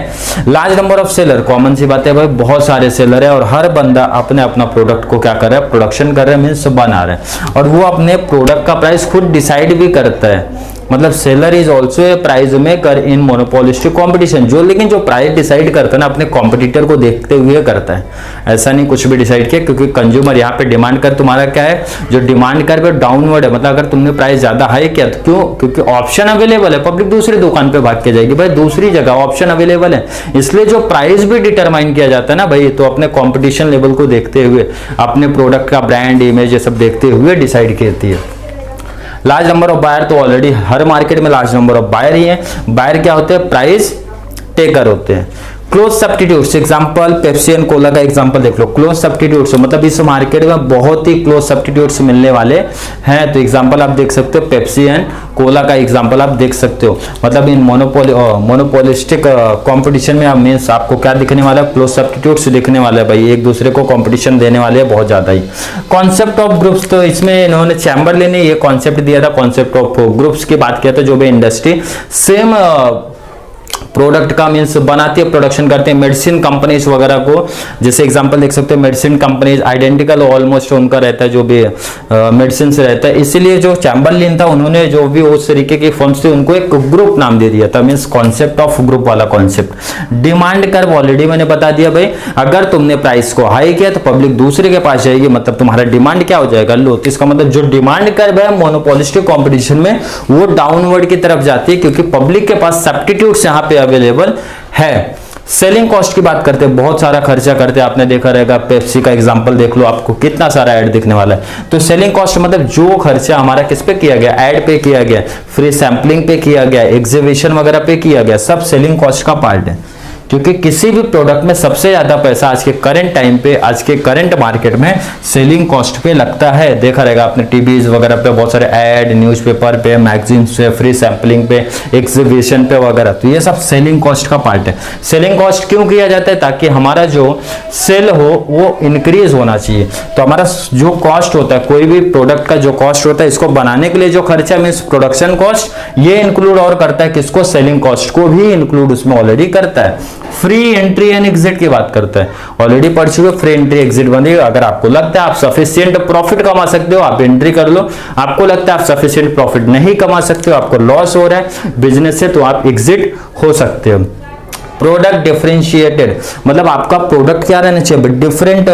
Large number of seller, common सी बात है भाई, बहुत सारे सेलर है और हर बंदा अपने अपना प्रोडक्ट को क्या कर रहा है, प्रोडक्शन कर रहा है, मीन्स बना रहा है, और वो अपने प्रोडक्ट का प्राइस खुद डिसाइड भी करता है। मतलब seller is also a price maker in monopolistic competition. जो लेकिन जो प्राइस डिसाइड करता है ना, अपने कॉम्पिटिटर को देखते हुए करता है, ऐसा नहीं कुछ भी डिसाइड किया। क्योंकि कंज्यूमर यहाँ पे डिमांड कर, तुम्हारा क्या है, जो डिमांड कर पे डाउनवर्ड है। मतलब अगर तुमने प्राइस ज्यादा हाई किया तो क्यों? क्योंकि ऑप्शन अवेलेबल है, पब्लिक दूसरी दुकान पे भाग के जाएगी भाई, दूसरी जगह ऑप्शन अवेलेबल है। इसलिए जो प्राइस भी डिटरमाइन किया जाता है ना भाई, तो अपने कॉम्पिटिशन लेवल को देखते हुए, अपने प्रोडक्ट का ब्रांड इमेज ये सब देखते हुए डिसाइड करती है। लार्ज नंबर ऑफ बायर, तो ऑलरेडी हर मार्केट में लार्ज नंबर ऑफ बायर ही है। बायर क्या होते हैं? प्राइस टेकर होते हैं। Close substitutes, example Pepsi and Cola का एग्जांपल देख लो। क्लोज सब्स्टिट्यूट्स मतलब इस मार्केट में बहुत ही क्लोज सब्स्टिट्यूट्स मिलने वाले हैं। तो एग्जांपल आप देख सकते हो, पेप्सी एंड कोला का एग्जांपल आप देख सकते हो। मतलब इन मोनोपोलिस्टिक कंपटीशन में मींस आपको क्या दिखने वाला है? क्लोज सब्स्टिट्यूट्स दिखने वाला है भाई, एक दूसरे को कंपटीशन देने वाले हैं बहुत ज्यादा ही। कॉन्सेप्ट ऑफ ग्रुप्स, तो इसमें इन्होंने चैम्बरलिन ने ये कॉन्सेप्ट दिया था, कॉन्सेप्ट ऑफ ग्रुप्स की बात किया था। जो भी इंडस्ट्री सेम प्रोडक्ट का मींस बनाती है, प्रोडक्शन करते हैं, मेडिसिन कंपनीज वगैरह को, जैसे एग्जांपल देख सकते हो, मेडिसिन कंपनीज आइडेंटिकल ऑलमोस्ट उनका रहता है, जो भी मेडिसिन से रहता है। इसीलिए जो चैम्बरलिन था, उन्होंने जो भी उस तरीके की फर्म्स थी उनको एक ग्रुप नाम दे दिया था, मींस कॉन्सेप्ट ऑफ ग्रुप वाला कॉन्सेप्ट। डिमांड कर्व ऑलरेडी मैंने बता दिया भाई, अगर तुमने प्राइस को हाई किया तो पब्लिक दूसरे के पास जाएगी, मतलब तुम्हारा डिमांड क्या हो जाएगा, लो। तो इसका मतलब जो डिमांड कर्व है मोनोपोलिस्टिक कंपटीशन में, वो डाउनवर्ड की तरफ जाती है, क्योंकि पब्लिक के पास सब्स्टिट्यूट्स यहाँ पे अवेलेबल है। सेलिंग कॉस्ट की बात करते हैं, बहुत सारा खर्चा करते हैं, आपने देखा रहेगा, पेप्सी का एग्जांपल देख लो, आपको कितना सारा ऐड दिखने वाला है। तो सेलिंग कॉस्ट मतलब जो खर्चा हमारा किस पे किया गया, ऐड पे किया गया, फ्री सैंपलिंग पे किया गया, एग्जीबिशन वगैरह पे किया गया, सब सेलिंग कॉस्ट का पार्ट है। क्योंकि किसी भी प्रोडक्ट में सबसे ज्यादा पैसा आज के करंट टाइम पे, आज के करंट मार्केट में सेलिंग कॉस्ट पे लगता है। देखा रहेगा आपने टीवीज वगैरह पे बहुत सारे ऐड, न्यूज़पेपर पे, मैगजीन्स पे, फ्री सैंपलिंग पे, एग्जीबिशन पे वगैरह, तो ये सब सेलिंग कॉस्ट का पार्ट है। सेलिंग कॉस्ट क्यों किया जाता है, ताकि हमारा जो सेल हो वो इंक्रीज होना चाहिए। तो हमारा जो कॉस्ट होता है, कोई भी प्रोडक्ट का जो कॉस्ट होता है, इसको बनाने के लिए जो खर्चा मीन्स प्रोडक्शन कॉस्ट, ये इंक्लूड और करता है किसको, सेलिंग कॉस्ट को भी इंक्लूड उसमें ऑलरेडी करता है। फ्री एंट्री एंड एग्जिट की बात करता है, ऑलरेडी पढ़ चुके, फ्री एंट्री एग्जिट बनेगा। अगर आपको लगता है आप सफिशिएंट प्रॉफिट कमा सकते हो, आप एंट्री कर लो। आपको लगता है आप सफिशिएंट प्रॉफिट नहीं कमा सकते हो, आपको लॉस हो रहा है बिजनेस से, तो आप एग्जिट हो सकते हो। प्रोडक्ट डिफरेंशिएटेड मतलब आपका प्रोडक्ट क्या रहना चाहिए, डिफरेंट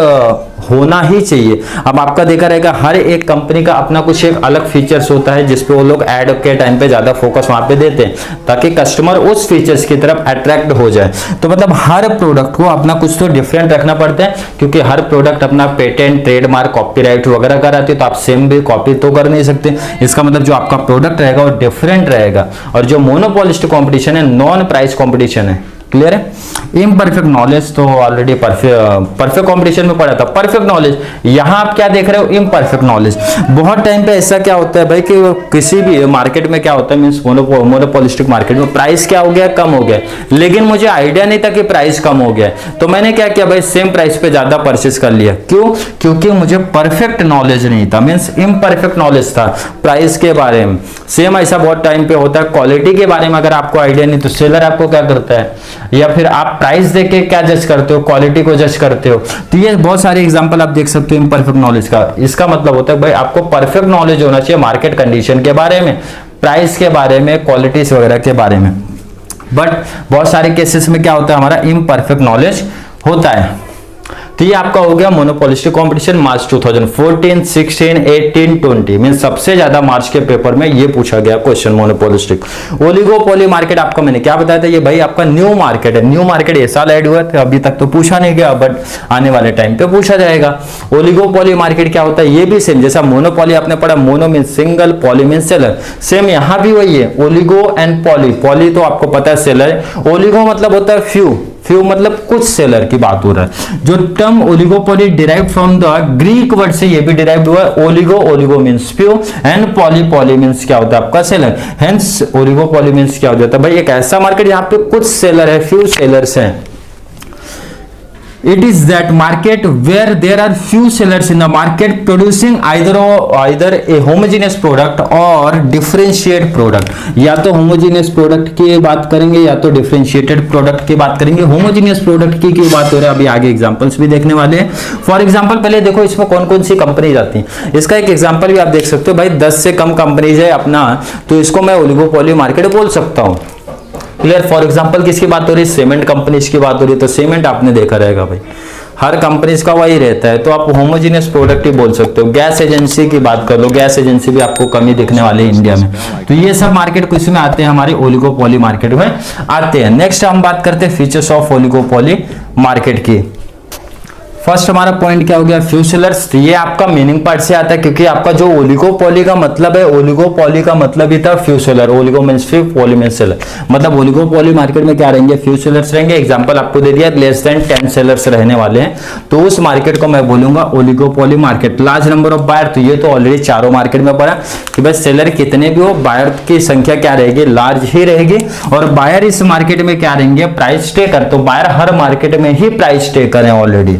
होना ही चाहिए। अब आपका देखा रहेगा हर एक कंपनी का अपना कुछ एक अलग फीचर्स होता है, जिसपे वो लोग ऐड के टाइम पे ज्यादा फोकस वहां पे देते हैं, ताकि कस्टमर उस फीचर्स की तरफ अट्रैक्ट हो जाए। तो मतलब हर प्रोडक्ट को अपना कुछ तो डिफरेंट रखना पड़ता है, क्योंकि हर प्रोडक्ट अपना पेटेंट, ट्रेडमार्क, कॉपीराइट वगैरह कराती है, तो आप सेम भी कॉपी तो कर नहीं सकते। इसका मतलब जो आपका प्रोडक्ट रहेगा वो डिफरेंट रहेगा। और जो मोनोपोलिस्ट कॉम्पिटिशन है, नॉन प्राइस कॉम्पिटिशन है। क्लियर है। इम्परफेक्ट नॉलेज तो ऑलरेडी परफेक्ट कंपटीशन में पढ़ा था। परफेक्ट नॉलेज, यहां आप क्या देख रहे हो, इम्परफेक्ट नॉलेज। बहुत टाइम पे ऐसा क्या होता है भाई कि किसी भी मार्केट में क्या होता है, मींस मोनोपोलिस्टिक मार्केट में प्राइस क्या हो गया, कम हो गया, लेकिन मुझे आइडिया नहीं था कि प्राइस कम हो गया, तो मैंने क्या किया भाई, सेम प्राइस पे ज्यादा परचेस कर लिया। क्यों? क्योंकि मुझे परफेक्ट नॉलेज नहीं था, मींस इम्परफेक्ट नॉलेज था प्राइस के बारे में। सेम ऐसा बहुत टाइम पे होता है क्वालिटी के बारे में, अगर आपको आइडिया नहीं तो सेलर आपको क्या करता है, या फिर आप प्राइस देके क्या जज करते हो, क्वालिटी को जज करते हो। तो ये बहुत सारे एग्जांपल आप देख सकते हो इम्परफेक्ट नॉलेज का। इसका मतलब होता है भाई आपको परफेक्ट नॉलेज होना चाहिए मार्केट कंडीशन के बारे में, प्राइस के बारे में, क्वालिटीज वगैरह के बारे में। बट बहुत सारे केसेस में क्या होता है, हमारा इम्परफेक्ट नॉलेज होता है। तो ये आपका हो गया मोनोपोलिस्टिक कंपटीशन मार्च 2014, 16, 18, 20 मीन सबसे ज्यादा मार्च के पेपर में ये पूछा गया क्वेश्चन मोनोपोलिस्टिक। ओलिगोपोली मार्केट आपको मैंने क्या बताया था, ये भाई आपका न्यू मार्केट है। न्यू मार्केट ये साल ऐड हुआ था, अभी तक तो पूछा नहीं गया, बट आने वाले टाइम पे पूछा जाएगा। ओलिगोपोली मार्केट क्या होता है, ये भी सेम जैसा मोनोपोली आपने पढ़ा, mono mean single, poly mean seller, same यहाँ भी वही है। ओलिगो एंड पॉली, पॉली तो आपको पता है सेलर है, ओलिगो मतलब होता है फ्यू, फ्यू मतलब कुछ सेलर की बात हो रहा है। जो term oligopoly derived from the Greek word से ये भी डिराइव्ड हुआ है। Oligo, oligo means few and poly, poly means क्या होता है आपका सेलर। हेंस ओलिगोपोली मींस क्या हो जाता है भाई, एक ऐसा मार्केट जहां पे कुछ सेलर है, फ्यू सेलर्स हैं। It is that market where there are few sellers in the market producing either a homogeneous product or differentiated product। या तो homogeneous product की बात करेंगे या तो differentiated product की बात करेंगे। homogeneous product की क्यों बात हो रहा है, अभी आगे एग्जांपल्स भी देखने वाले हैं। फॉर एग्जांपल पहले देखो इसमें कौन कौन सी कंपनीज आती हैं, इसका एक एग्जांपल भी आप देख सकते हो भाई। 10 से कम कंपनीज है अपना, तो इसको मैं ओलिगोपोली मार्केट बोल सकता हूँ। क्लियर। फॉर एग्जांपल किसकी बात हो रही है, सीमेंट कंपनीज की बात हो रही है, तो सीमेंट आपने देखा रहेगा भाई, हर कंपनीज का वही रहता है, तो आप होमोजेनियस प्रोडक्ट ही बोल सकते हो। गैस एजेंसी की बात कर लो, गैस एजेंसी भी आपको कमी दिखने वाली है इंडिया में। तो ये सब मार्केट किस में आते हैं, हमारे ओलिगोपोली मार्केट में आते हैं। नेक्स्ट हम बात करते हैं फीचर्स ऑफ ओलिगोपोली मार्केट की। फर्स्ट हमारा पॉइंट क्या हो गया, फ्यू सेलर्स। ये आपका मीनिंग पार्ट से आता है, क्योंकि आपका जो ओलिगोपोली का मतलब है, ओलिगोपोली का मतलब ही था few seller. Oligo means few, poly means seller, मतलब ओलिगोपोली मार्केट में क्या रहेंगे, फ्यू सेलर्स रहेंगे। एग्जांपल आपको दे दिया, लेस देन 10 सेलर्स रहने वाले हैं, तो उस मार्केट को मैं बोलूंगा oligopoly market. Large number of buyer, तो ये तो ऑलरेडी चारों मार्केट में पड़ा कि बस सेलर कितने भी हो, बायर की संख्या क्या रहेगी, लार्ज ही रहेगी। और बायर इस मार्केट में क्या रहेंगे, प्राइस टेकर, तो बायर हर मार्केट में ही प्राइस टेकर है ऑलरेडी।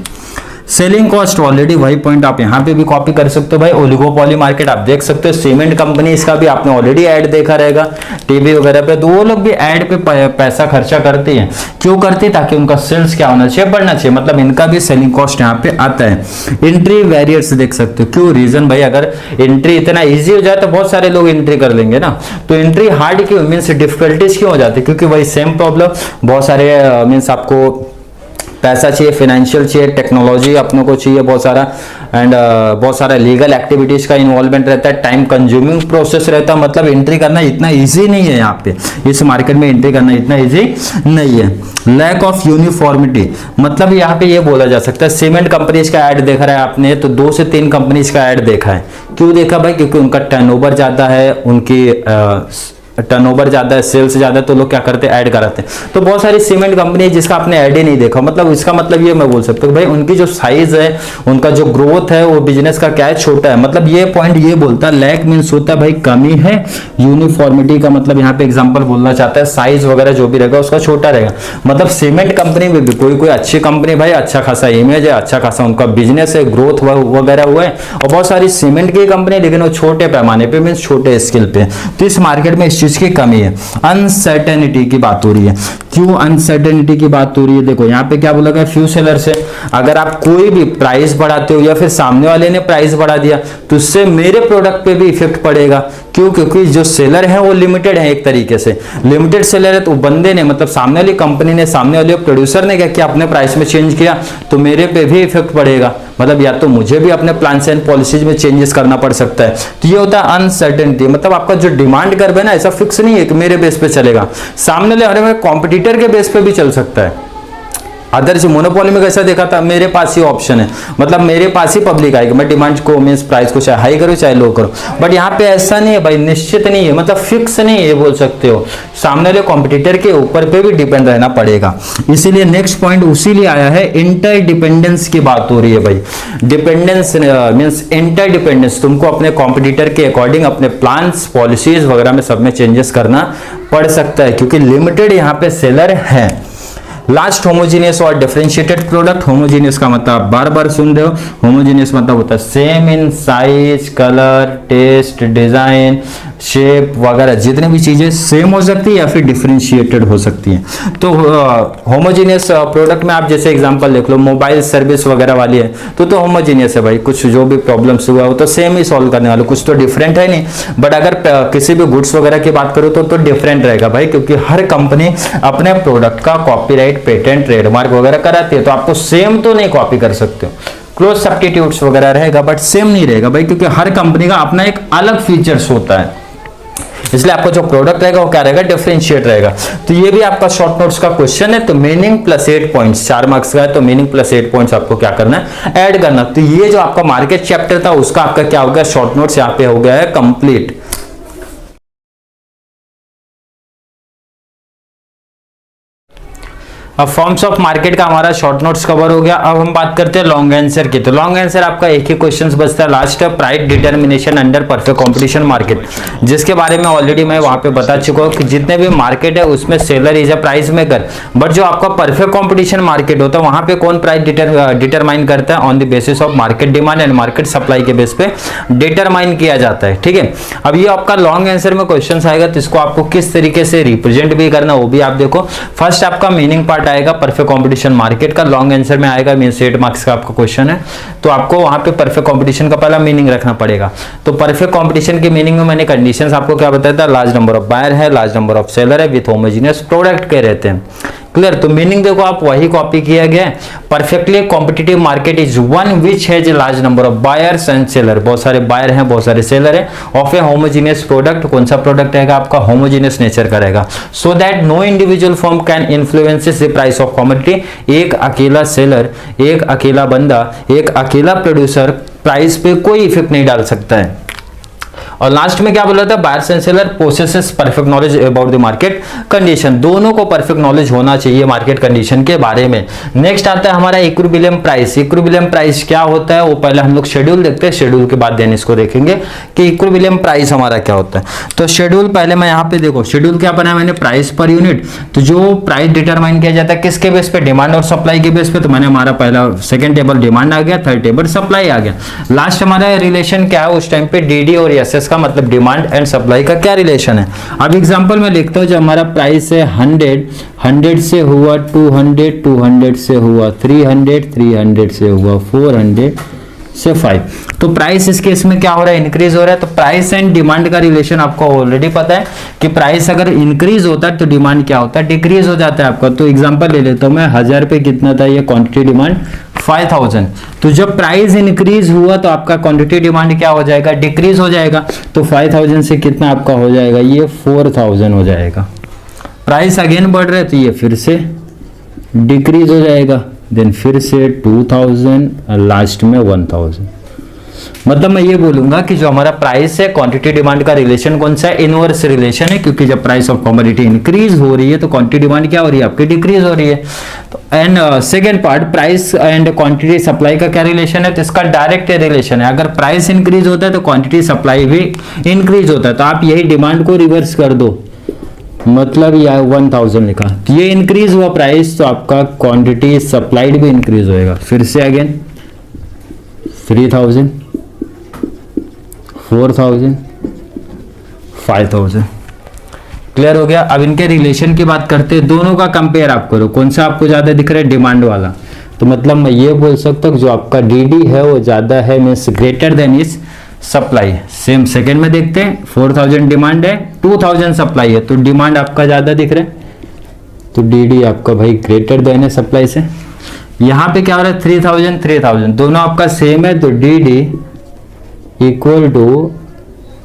सेलिंग कॉस्ट ऑलरेडी वही पॉइंट आप यहां पे भी कॉपी कर सकते हो भाई। ओलिगोपोली मार्केट आप देख सकते हो, सीमेंट कंपनी, इसका भी आपने ऑलरेडी ऐड देखा रहेगा टीवी वगैरह पे, तो वो लोग भी ऐड पे पैसा खर्चा करते हैं। क्यों करते हैं, ताकि उनका सेल्स क्या होना चाहिए, बढ़ना चाहिए, मतलब इनका भी सेलिंग कॉस्ट यहाँ पे आता है। एंट्री बैरियर्स देख सकते हो, क्यों रीजन भाई, अगर एंट्री इतना ईजी हो जाए तो बहुत सारे लोग एंट्री कर लेंगे ना, तो एंट्री हार्ड क्यों, मीन्स डिफिकल्टीज क्यों हो जाती है, क्योंकि वही सेम प्रॉब्लम, बहुत सारे मीन्स आपको पैसा चाहिए, फाइनेंशियल चाहिए, टेक्नोलॉजी अपनों को चाहिए बहुत सारा, एंड बहुत सारा लीगल एक्टिविटीज का इन्वॉल्वमेंट रहता है, टाइम कंज्यूमिंग प्रोसेस रहता है, मतलब एंट्री करना इतना ईजी नहीं है यहाँ पे, इस मार्केट में एंट्री करना इतना ईजी नहीं है। लैक ऑफ यूनिफॉर्मिटी, मतलब यहाँ पे ये बोला जा सकता है सीमेंट कंपनीज का ऐड देख रहा है आपने तो 2 से 3 कंपनीज का ऐड देखा है। क्यों देखा भाई? क्योंकि उनका टर्नओवर ज्यादा है, उनकी टर्नओवर ज्यादा है, सेल्स ज्यादा है, तो लोग क्या करते हैं, ऐड कराते हैं। तो बहुत सारी सीमेंट कंपनी है जिसका आपने ऐड ही नहीं देखा, मतलब इसका मतलब ये मैं बोल सकता हूँ भाई उनकी जो साइज है, उनका जो ग्रोथ है वो बिजनेस का क्या है, छोटा है। मतलब ये पॉइंट ये बोलता है, लैक मीन्स होता है भाई कमी है, यूनिफॉर्मिटी का मतलब यहाँ पे एग्जांपल बोलना चाहता है साइज वगैरह जो भी रहेगा उसका छोटा रहेगा। मतलब सीमेंट कंपनी में भी कोई अच्छी कंपनी भाई, अच्छा खासा इमेज है, अच्छा खासा उनका बिजनेस है, ग्रोथ वगैरह हुआ है, और बहुत सारी सीमेंट की कंपनी लेकिन वो छोटे पैमाने पे मीन्स छोटे स्केल पे। तो इस मार्केट में चीज की कमी है। अनसर्टेनिटी की बात हो रही है। क्यों अनसर्टेनिटी की बात हो रही है? देखो यहाँ पे क्या बोला गया, फ्यू सेलर्स है, अगर आप कोई भी प्राइस बढ़ाते हो या फिर सामने वाले ने प्राइस बढ़ा दिया तो उससे मेरे प्रोडक्ट पे भी इफेक्ट पड़ेगा। क्यों? क्योंकि जो सेलर है वो लिमिटेड है, एक तरीके से लिमिटेड सेलर है, तो बंदे ने मतलब सामने वाली कंपनी ने, सामने वाले प्रोड्यूसर ने क्या किया, अपने प्राइस में चेंज किया तो मेरे पे भी इफेक्ट पड़ेगा। मतलब या तो मुझे भी अपने प्लान्स एंड पॉलिसीज में चेंजेस करना पड़ सकता है। तो ये होता है अनसर्टेनिटी, मतलब आपका जो डिमांड कर्व है ना ऐसा फिक्स नहीं है कि मेरे बेस पे चलेगा, सामने वाले कॉम्पिटिटर के बेस पे भी चल सकता है। अदर से मोनोपोली में कैसा देखा था, मेरे पास ही ऑप्शन है, मतलब मेरे पास ही पब्लिक आएगी, मैं डिमांड को मींस प्राइस को चाहे हाई करूं चाहे लो करूं। बट यहाँ पे ऐसा नहीं है भाई, निश्चित नहीं है, मतलब फिक्स नहीं है, ये बोल सकते हो सामने वाले कॉम्पिटिटर के ऊपर पे भी डिपेंड रहना पड़ेगा। इसीलिए नेक्स्ट पॉइंट उसी लिए आया है, इंटर डिपेंडेंस की बात हो रही है भाई। डिपेंडेंस मींस इंटर डिपेंडेंस, तुमको अपने कॉम्पिटिटर के अकॉर्डिंग अपने प्लान्स पॉलिसीज वगैरह में सब में चेंजेस करना पड़ सकता है, क्योंकि लिमिटेड यहाँ पे सेलर है। लास्ट होमोजीनियस और डिफरेंशिएटेड प्रोडक्ट। होमोजीनियस का मतलब आप बार बार सुन रहे हो, होमोजीनियस मतलब होता है same in size, colour, taste, design, shape वगैरह, जितने भी चीजें सेम हो सकती है या फिर डिफरेंशिएटेड हो सकती है। तो होमोजीनियस प्रोडक्ट में आप जैसे एग्जांपल देख लो, मोबाइल सर्विस वगैरह वाली है तो होमोजीनियस है भाई, कुछ जो भी प्रॉब्लम्स हुआ वो तो सेम ही सॉल्व करने वाले, कुछ तो डिफरेंट है नहीं। बट अगर किसी भी गुड्स वगैरह की बात करो तो डिफरेंट रहेगा भाई, क्योंकि हर कंपनी अपने प्रोडक्ट का कॉपीराइट, पेटेंट, ट्रेडमार्क वगैरह कराती है, तो आपको सेम तो नहीं कॉपी कर सकते हो, क्लोज सब्स्टिट्यूट्स वगैरह रहेगा बट सेम नहीं रहेगा भाई, क्योंकि हर कंपनी का अपना एक अलग फीचर्स होता है। इसलिए आपका जो प्रोडक्ट रहेगा वो क्या रहेगा, डिफरेंशिएट रहेगा। तो ये भी आपका शॉर्ट नोट्स का क्वेश्चन है। तो मीनिंग प्लस 8 पॉइंट्स, 4 मार्क्स का है, तो मीनिंग प्लस 8 पॉइंट्स आपको क्या करना है, ऐड करना। तो ये जो आपका मार्केट चैप्टर था उसका आपका क्या हो गया, शॉर्ट नोट्स यहाँ पे हो गया है कंप्लीट। अब फॉर्म्स ऑफ मार्केट का हमारा शॉर्ट नोट्स कवर हो गया। अब हम बात करते हैं लॉन्ग आंसर की। तो लॉन्ग आंसर आपका एक ही क्वेश्चन बचता है last, price determination under perfect competition market, जिसके बारे में ऑलरेडी मैं वहां पे बता चुका हूं कि जितने भी मार्केट है उसमें seller is a price maker, but जो आपका परफेक्ट कंपटीशन मार्केट होता है वहां पे कौन प्राइस डिटरमाइन करता है, on the basis of market demand and market supply के बेस पे डिटरमाइन किया जाता है। ठीक है, अब ये आपका लॉन्ग आंसर में क्वेश्चन आएगा तो इसको आपको किस तरीके से रिप्रेजेंट भी करना वो भी आप देखो। फर्स्ट आपका मीनिंग पार्ट आएगा परफेक्ट कंपटीशन मार्केट का, लॉन्ग आंसर में आएगा मींस 8 मार्क्स का आपका क्वेश्चन है, तो आपको वहां पे परफेक्ट कंपटीशन का पहला मीनिंग रखना पड़ेगा। तो परफेक्ट कंपटीशन के मीनिंग में मैंने कंडीशंस आपको क्या बताया था, लार्ज नंबर ऑफ बायर है, लार्ज नंबर ऑफ सेलर है, विथ होमोजेनियस प्रोडक्ट कह रहते हैं। क्लियर? तो मीनिंग देखो आप वही कॉपी किया गया है। Perfectly competitive market is one which has a large number of buyers and seller, बहुत सारे बायर हैं, बहुत सारे सेलर हैं, ऑफ ए होमोजेनियस प्रोडक्ट। कौन सा प्रोडक्ट रहेगा आपका, होमोजेनियस नेचर का रहेगा, so that no individual firm can influences the price of commodity. एक अकेला सेलर, एक अकेला बंदा, एक अकेला प्रोड्यूसर प्राइस पे कोई इफेक्ट नहीं डाल सकता है। और लास्ट में क्या बोला था, buyers and seller possesses perfect knowledge about the market condition, दोनों को परफेक्ट नॉलेज होना चाहिए मार्केट कंडीशन के बारे में। नेक्स्ट आता है हमारा इक्विलिब्रियम प्राइस। इक्विलिब्रियम प्राइस क्या होता है वो पहले हम लोग शेड्यूल देखते हैं, शेड्यूल के बाद देन इसको देखेंगे कि इक्विलिब्रियम प्राइस हमारा क्या होता है। तो शेड्यूल पहले मैं यहाँ पे देखो, शेड्यूल क्या बनाया मैंने, प्राइस पर यूनिट। तो जो प्राइस डिटरमाइन किया जाता है किसके बेस पे, डिमांड और सप्लाई के बेस पे। तो मैंने हमारा पहला सेकंड टेबल डिमांड आ गया, थर्ड टेबल सप्लाई आ गया। लास्ट हमारा रिलेशन क्या है उस टाइम पे, डीडी और एसएस का मतलब डिमांड एंड सप्लाई का क्या रिलेशन है। अब एग्जांपल में लिखता हूं, जो हमारा प्राइस है 100 से हुआ 200 से हुआ 300 से हुआ 400 से 5। तो प्राइस इस केस में क्या हो रहा है, इंक्रीज हो रहा है। तो प्राइस एंड डिमांड का रिलेशन आपको ऑलरेडी पता है कि प्राइस अगर इंक्रीज होता है तो डिमांड क्या होता है, डिक्रीज हो जाता है आपका। तो एग्जांपल ले लेता हूं मैं, 1000 पे कितना था ये क्वांटिटी डिमांड 5000। तो जब प्राइस इंक्रीज हुआ तो आपका क्वांटिटी डिमांड क्या हो जाएगा, डिक्रीज हो जाएगा। तो 5000 से कितना आपका हो जाएगा, ये 4000 हो जाएगा। प्राइस अगेन बढ़ रहा है तो ये फिर से डिक्रीज हो जाएगा, देन फिर से 2000 और लास्ट में 1000। मतलब मैं ये बोलूंगा कि जो हमारा प्राइस है क्वांटिटी डिमांड का रिलेशन कौन सा है, इनवर्स रिलेशन है, क्योंकि जब प्राइस ऑफ कमोडिटी इंक्रीज हो रही है तो क्वांटिटी डिमांड क्या हो रही है, आपकी डिक्रीज हो रही है। तो and second part, price and quantity supply का क्या रिलेशन है, तो इसका डायरेक्ट रिलेशन है। अगर प्राइस इंक्रीज होता है तो क्वांटिटी सप्लाई भी इंक्रीज होता है। तो आप यही डिमांड को रिवर्स कर दो, मतलब यह 1000 लिखा, तो ये इंक्रीज हुआ प्राइस तो आपका क्वांटिटी सप्लाइड भी इंक्रीज होएगा। फिर से अगेन 3000, 4000, 5000। क्लियर हो गया। अब इनके रिलेशन की बात करते हैं, दोनों का कंपेयर आप करो, कौन सा आपको ज्यादा दिख रहा है, डिमांड वाला। तो मतलब मैं ये बोल सकता हूँ जो आपका डीडी है वो ज्यादा है, means greater than is supply. Same second में देखते हैं, 4000 डिमांड है, 2000 सप्लाई है, तो डिमांड आपका ज्यादा दिख रहा है, तो डीडी आपका भाई ग्रेटर देन है सप्लाई से। यहाँ पे क्या हो रहा है, 3000 3000 दोनों आपका सेम है, तो DD equal to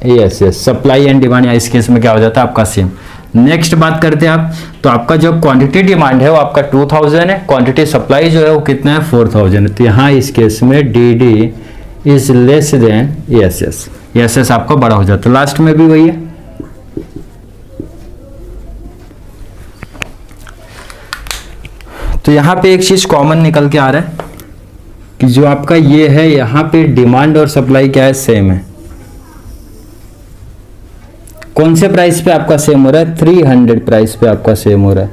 yes supply and demand, या इस केस में क्या हो जाता है आपका सेम। नेक्स्ट बात करते हैं आप, तो आपका जो क्वांटिटी डिमांड है वो आपका 2000 है, क्वांटिटी सप्लाई जो है वो कितना है 4000। तो यहाँ इस केस में DD is less than yes आपका बड़ा हो जाता है। लास्ट में भी वही है। तो यहाँ पे एक चीज कॉमन निकल के आ रहा है कि जो आपका ये है, यहाँ पे डिमांड और सप्लाई क्या है, सेम है। कौन से प्राइस पे आपका सेम हो रहा है, 300 प्राइस पे आपका सेम हो रहा है,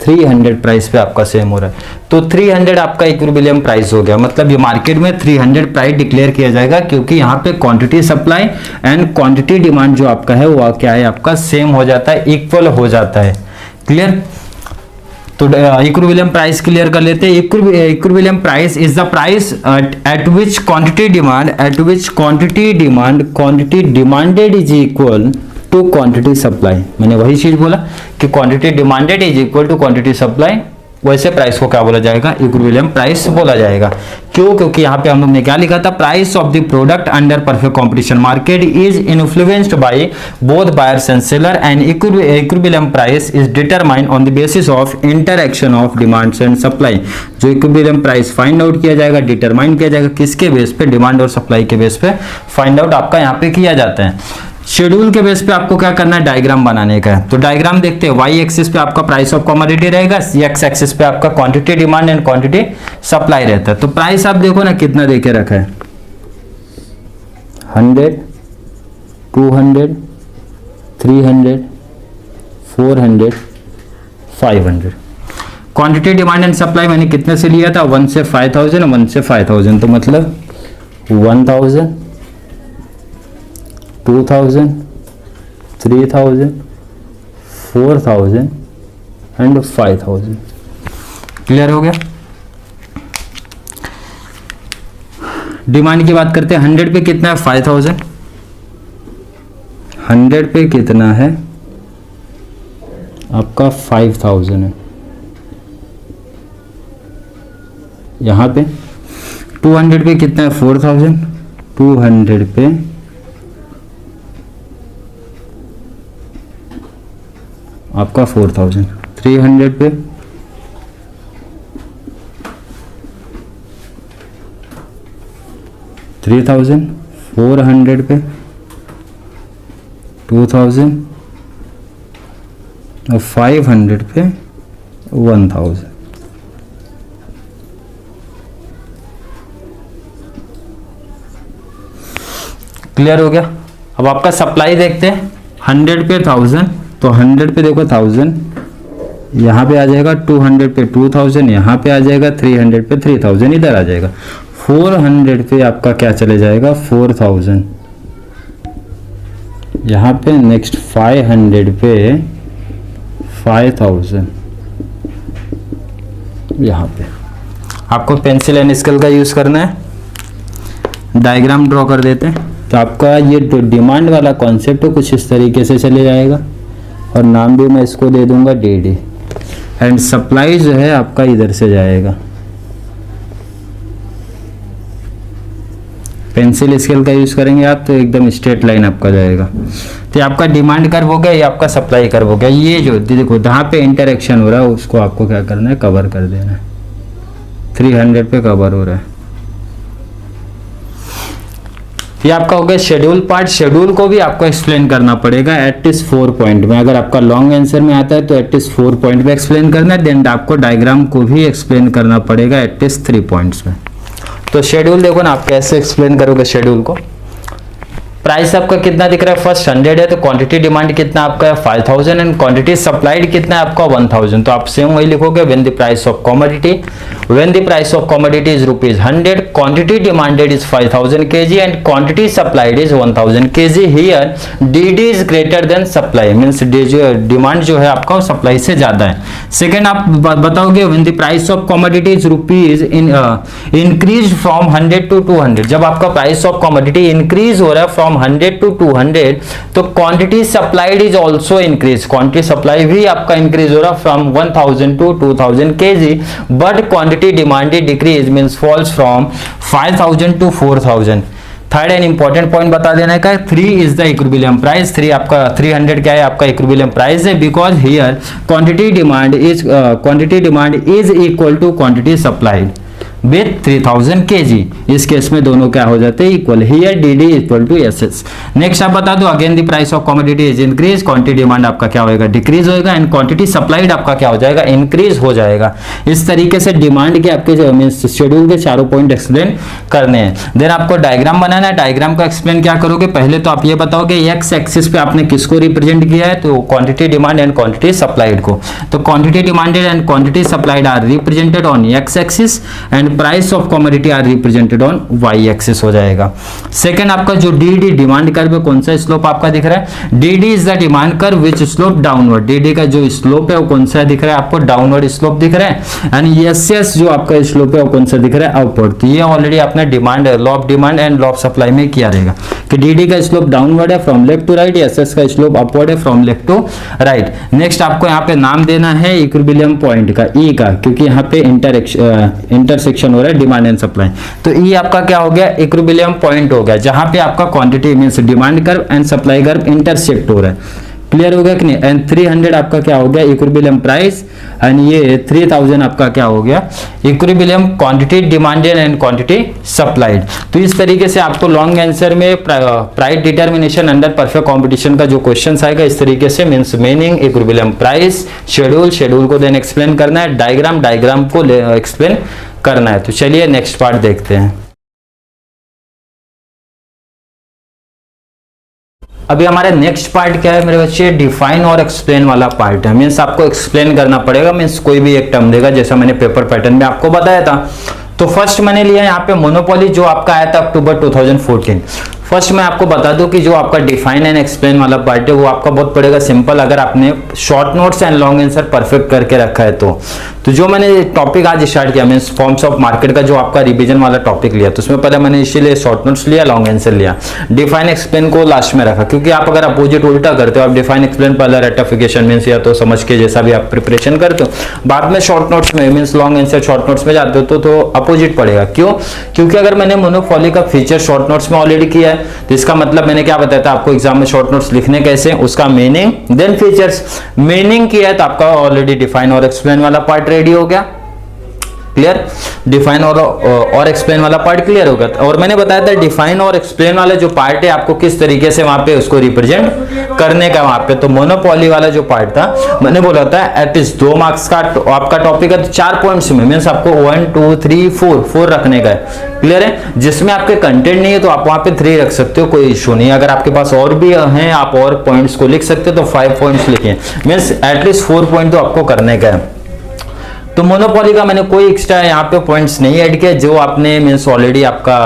300 प्राइस पे आपका सेम हो रहा है। तो 300 आपका इक्विलिब्रियम प्राइस हो गया, मतलब ये मार्केट में 300 प्राइस डिक्लेयर किया जाएगा, क्योंकि यहाँ पे quantity supply and quantity demand जो आपका है वो क्या है, आपका सेम हो जाता है, इक्वल हो जाता है। क्लियर। तो इक्विलिब्रियम प्राइस क्लियर कर लेते हैं। Equilibrium price is the price at which quantity demanded is equal to quantity supply. मैंने वही चीज बोला कि quantity demanded is equal to quantity supply, वैसे प्राइस को क्या बोला जाएगा, इक्विलिब्रियम प्राइस बोला जाएगा। क्यों, क्योंकि यहाँ पे हम लोग ने क्या लिखा था, price of the product under perfect competition market is influenced by both buyers and seller and equilibrium price is determined on the basis of interaction of demand and supply. जो इक्विलिब्रियम प्राइस फाइंड आउट किया जाएगा, determine किया जाएगा, किसके base पे, demand और supply के base पे फाइंड आउट आपका यहाँ पे किया जाता है। शेड्यूल के बेस पे आपको क्या करना है, डायग्राम बनाने का है। तो डायग्राम देखते हैं, वाई एक्सिस पे आपका प्राइस ऑफ कमोडिटी रहेगा, एक्स एक्सिस पे आपका quantity demand and quantity supply रहता है। तो प्राइस आप देखो ना कितना देके रखा है, 100, 200, 300, 400, 500। क्वांटिटी डिमांड एंड सप्लाई मैंने कितने से लिया था, 1 से 5000, 1 से 5000, तो मतलब 1000, 2000, 3000, 4000 एंड 5000। क्लियर हो गया। डिमांड की बात करते हैं, 100 पे कितना है, 5000, 100 पे कितना है आपका 5000 है। यहां पे 200 पे कितना है, 4000, 200 पे आपका 4000, 300 पे 3000, 400 पे 2000 और 500 पे 1000। क्लियर हो गया। अब आपका सप्लाई देखते हैं, 100 पे 1000, तो 100 पे देखो 1000, यहाँ पे आ जाएगा, 200 पे 2000, यहाँ पे आ जाएगा, 300 पे 3000, इधर आ जाएगा। 400 पे आपका क्या चले जाएगा, 4000 यहाँ पे, नेक्स्ट 500 पे 5000 यहाँ पे। आपको पेंसिल एंड स्केल का यूज करना है, डायग्राम ड्रॉ कर देते हैं। तो आपका ये डिमांड वाला कॉन्सेप्ट कुछ इस तरीके से चले जाएगा, और नाम भी मैं इसको दे दूंगा डीडी, एंड सप्लाई जो है आपका इधर से जाएगा, पेंसिल स्केल का यूज़ करेंगे आप तो एकदम स्ट्रेट लाइन आपका जाएगा। तो ये आपका डिमांड कर्व हो गया, ये आपका सप्लाई कर्व हो गया। ये जो देखो जहाँ पे इंटरेक्शन हो रहा है उसको आपको क्या करना है, कवर कर देना है। 300 पे कवर हो रहा है। ये आपका हो गया शेड्यूल पार्ट। शेड्यूल को भी आपको एक्सप्लेन करना पड़ेगा एटलीस्ट 4 पॉइंट में। अगर आपका लॉन्ग आंसर में आता है तो एटलीस्ट 4 पॉइंट में एक्सप्लेन करना है। देन आपको डायग्राम को भी एक्सप्लेन करना पड़ेगा एटलीस्ट 3 पॉइंट्स में। तो शेड्यूल देखो ना, आप कैसे एक्सप्लेन करोगे शेड्यूल को। प्राइस आपका कितना दिख रहा है, फर्स्ट 100 है तो क्वांटिटी डिमांड कितना आपका है 5000 एंड क्वांटिटी सप्लाइड कितना है आपका 1000। तो आप सेम वही लिखोगे, when the price of commodity, when the price of commodity is ₹100, quantity demanded is 5000 kg and quantity supplied is 1000 kg। Here DD is greater than supply, means demand जो है आपका सप्लाई से ज्यादा है। सेकंड आप बताओगे when the price of commodity is rupees increase from 100 to 200, जब आपका प्राइस ऑफ कमोडिटी इंक्रीज हो रहा है फ्रॉम 100 to 200 तो quantity supplied is also increase, quantity supply भी आपका इंक्रीज हो रहा from 1000 to 2000 kg, but quantity demanded decrease means falls from 5000 to 4000। Third and important point बता देना का, 3 इज द इक्विलिब्रियम प्राइस। 3 आपका 300 क्या है आपका इक्विलिब्रियम प्राइस है, because here quantity demand is equal to quantity supplied with 3000 kg। इस case में दोनों क्या हो जाते हैं, equal. Here dd equal to SS। Next आप बता दो, again the price of commodity is increase, quantity demand आपका क्या होएगा, डिक्रीज होएगा एंड क्वांटिटी सप्लाइड आपका क्या हो जाएगा, इंक्रीज हो जाएगा। इस तरीके से डिमांड के आपके मींस शेड्यूल के चारों पॉइंट एक्सप्लेन करने हैं। देन आपको डायग्राम बनाना है। डायग्राम को एक्सप्लेन क्या करोगे, पहले तो आप ये बताओगे एक्स एक्सिस पे आपने किसको रिप्रेजेंट किया है, तो quantity demand and quantity supplied को। तो quantity demanded and quantity supplied are represented on X axis and price of commodity are represented on Y axis हो जाएगा। सेकंड आपका जो डी डिमांड कर्व है, कौन सा स्लोप आपका दिख रहा है, D is the demand curve which slope downward. D का जो स्लोप है वो कौन सा दिख रहा है आपको, डाउनवर्ड स्लोप दिख रहा है। एंड एस जो आपका स्लोप है वो कौन सा दिख रहा है, अपवर्ड। तो ये ऑलरेडी आपने demand, law of demand and law of supply में किया रहेगा कि डी का स्लोप डाउनवर्ड है from left to right, S का स्लोप अपवर्ड है from left to right. Next आपको यहाँ पे नाम देना है इक्विलिब्रियम पॉइंट का, ई का, क्योंकि यहाँ पे इंटरसेक्शन हो रहा है डिमांड एंड सप्लाई। तो ये आपका क्या हो गया, इक्विलिब्रियम पॉइंट हो गया, जहां पे आपका quantity means demand curve and supply curve intersect हो रहा है। क्लियर हो गया कि नहीं। एंड 300 आपका क्या हो गया, इक्विलिब्रियम प्राइस, एंड ये 3000 आपका क्या हो गया, equilibrium quantity demanded and quantity supplied. तो इस तरीके से आपको लॉन्ग आंसर में price determination under perfect competition का जो क्वेश्चन आएगा इस तरीके से, means meaning, equilibrium price, schedule को देन एक्सप्लेन करना है, डायग्राम को एक्सप्लेन करना है। तो चलिए नेक्स्ट पार्ट देखते हैं। अभी हमारे नेक्स्ट पार्ट क्या है मेरे बच्चे, डिफाइन और एक्सप्लेन वाला पार्ट है। मींस आपको एक्सप्लेन करना पड़ेगा, मींस कोई भी एक टर्म देगा, जैसा मैंने पेपर पैटर्न में आपको बताया था। तो फर्स्ट मैंने लिया यहाँ पे मोनोपोली, जो आपका आया था अक्टूबर 2014। फर्स्ट मैं आपको बता दूं कि जो आपका डिफाइन एंड एक्सप्लेन वाला पार्ट है वो आपका बहुत पड़ेगा सिंपल, अगर आपने short notes and long answer perfect करके रखा है तो जो मैंने टॉपिक आज स्टार्ट किया मींस फॉर्म्स ऑफ मार्केट का जो आपका रिवीजन वाला टॉपिक लिया, तो उसमें पहले मैंने इसीलिए शॉर्ट नोट्स लिया, लॉन्ग आंसर लिया, डिफाइन एक्सप्लेन को लास्ट में रखा, क्योंकि आप अगर अपोजिट उल्टा करते हो, आप डिफाइन एक्सप्लेन पहले रेक्टिफिकेशन मींस या तो समझ के जैसा भी आप प्रिपरेशन करते हो, बाद में शॉर्ट नोट्स में means long answer short notes में जाते हो तो अपोजिट पड़ेगा। क्यों? क्योंकि अगर मैंने मोनोपोली का फीचर शॉर्ट नोट्स में ऑलरेडी किया है, तो इसका मतलब मैंने क्या बताया था आपको एग्जाम में शॉर्ट नोट्स लिखने कैसे, उसका मीनिंग देन फीचर्स। मीनिंग किया है तो आपका ऑलरेडी डिफाइन और एक्सप्लेन वाला पार्ट रेडी हो गया। क्लियर, डिफाइन और एक्सप्लेन वाला पार्ट क्लियर होगा। और मैंने बताया था डिफाइन और एक्सप्लेन वाला जो पार्ट है आपको किस तरीके से वहां पे उसको रिप्रेजेंट करने का वहां पे। तो मोनोपोली वाला जो पार्ट था मैंने बोला था एटलीस्ट 2 मार्क्स का आपका टॉपिक है, तो 4 पॉइंट्स में मींस आपको 1 2 3 4 रखने का है। क्लियर है, जिसमें आपके कंटेंट नहीं है तो आप वहां पे 3 रख सकते हो, कोई इशू नहीं। अगर आपके पास और भी हैं आप और पॉइंट्स को लिख सकते हो तो 5 पॉइंट्स लिखिए, मींस एटलीस्ट 4 पॉइंट तो आपको करने का है। तो मोनोपोली का मैंने कोई एक्स्ट्रा यहाँ पे पॉइंट्स नहीं ऐड किया, जो आपने मींस ऑलरेडी आपका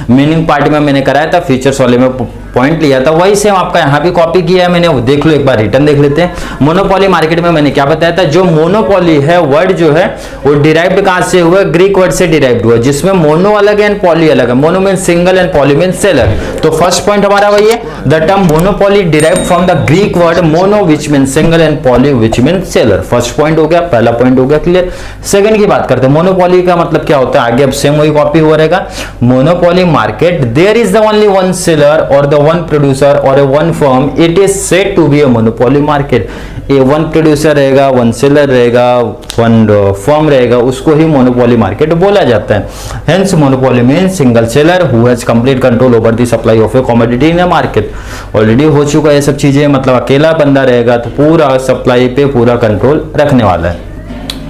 मीनिंग पार्ट में मैंने कराया था, फीचर्स वाले में पॉइंट लिया था वही सेम आपका यहाँ भी कॉपी किया है मैंने, वो देख लो एक बार, रिटर्न देख लेते हैं। मोनोपोली मार्केट में मैंने क्या बताया था, जो मोनोपोली है वर्ड जो है वो डिराइव्ड कहां से हुआ, ग्रीक वर्ड से डिराइव्ड हुआ, जिसमें मोनो अलग है एंड पॉली अलग है। Mono mean single and poly mean seller. तो फर्स्ट पॉइंट हमारा वही है, the term monopoly derived from the Greek word mono which mean single and poly which mean seller. First point हो गया, पहला पॉइंट हो गया क्लियर। सेकंड की बात करते हैं, मोनोपोली का मतलब क्या होता है, आगे अब सेम वही कॉपी हो रहेगा। Monopoly market, there is the only one seller और द वन प्रोड्यूसर और a one firm, it is said to be a monopoly market. ये वन प्रोड्यूसर रहेगा, वन सेलर रहेगा, वन फर्म रहेगा, उसको ही मोनोपोली मार्केट बोला जाता है। Hence monopoly means single seller who has complete control over the supply of a commodity in a market. Already हो चुका है ये सब चीजें, मतलब अकेला बंदा रहेगा तो पूरा सप्लाई पे पूरा कंट्रोल रखने वाला है।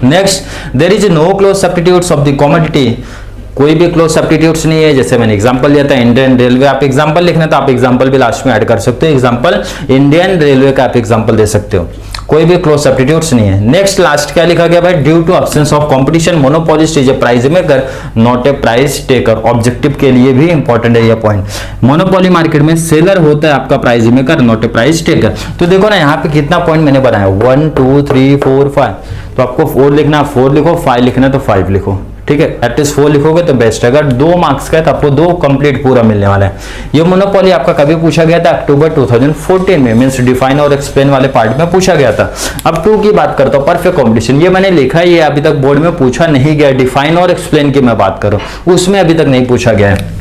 Next, there is no close substitutes of the commodity, कोई भी क्लोज सब्स्टिट्यूट्स नहीं है। जैसे मैंने एग्जांपल लिया था इंडियन रेलवे, आप एग्जांपल लिखना तो आप एग्जांपल भी लास्ट में ऐड कर सकते हो। एग्जांपल इंडियन रेलवे का आप एग्जांपल दे सकते हो, कोई भी क्लोज सब्स्टिट्यूट्स नहीं है। नेक्स्ट लास्ट क्या लिखा गया भाई, due to absence of competition monopolist is a price maker not a price taker. Objective के लिए भी इंपॉर्टेंट है ये पॉइंट। मोनोपोली मार्केट में सेलर होता है आपका price maker, not a price taker. तो देखो ना यहाँ पे कितना पॉइंट मैंने बनाया, 1 2 3 4 5, तो आपको 4 लिखना 4 लिखो, 5 लिखना तो 5 लिखो, ठीक है। एटलीस्ट 4 लिखोगे तो बेस्ट है। अगर 2 मार्क्स का है तो आपको 2 कंप्लीट पूरा मिलने वाला है। ये मोनोपोली आपका कभी पूछा गया था, अक्टूबर 2014 में, मींस डिफाइन और एक्सप्लेन वाले पार्ट में पूछा गया था। अब 2 की बात करता हूं, परफेक्ट कंपटीशन। ये मैंने लिखा है, ये अभी तक बोर्ड में पूछा नहीं गया। डिफाइन और एक्सप्लेन की मैं बात करूं, उसमें अभी तक नहीं पूछा गया है।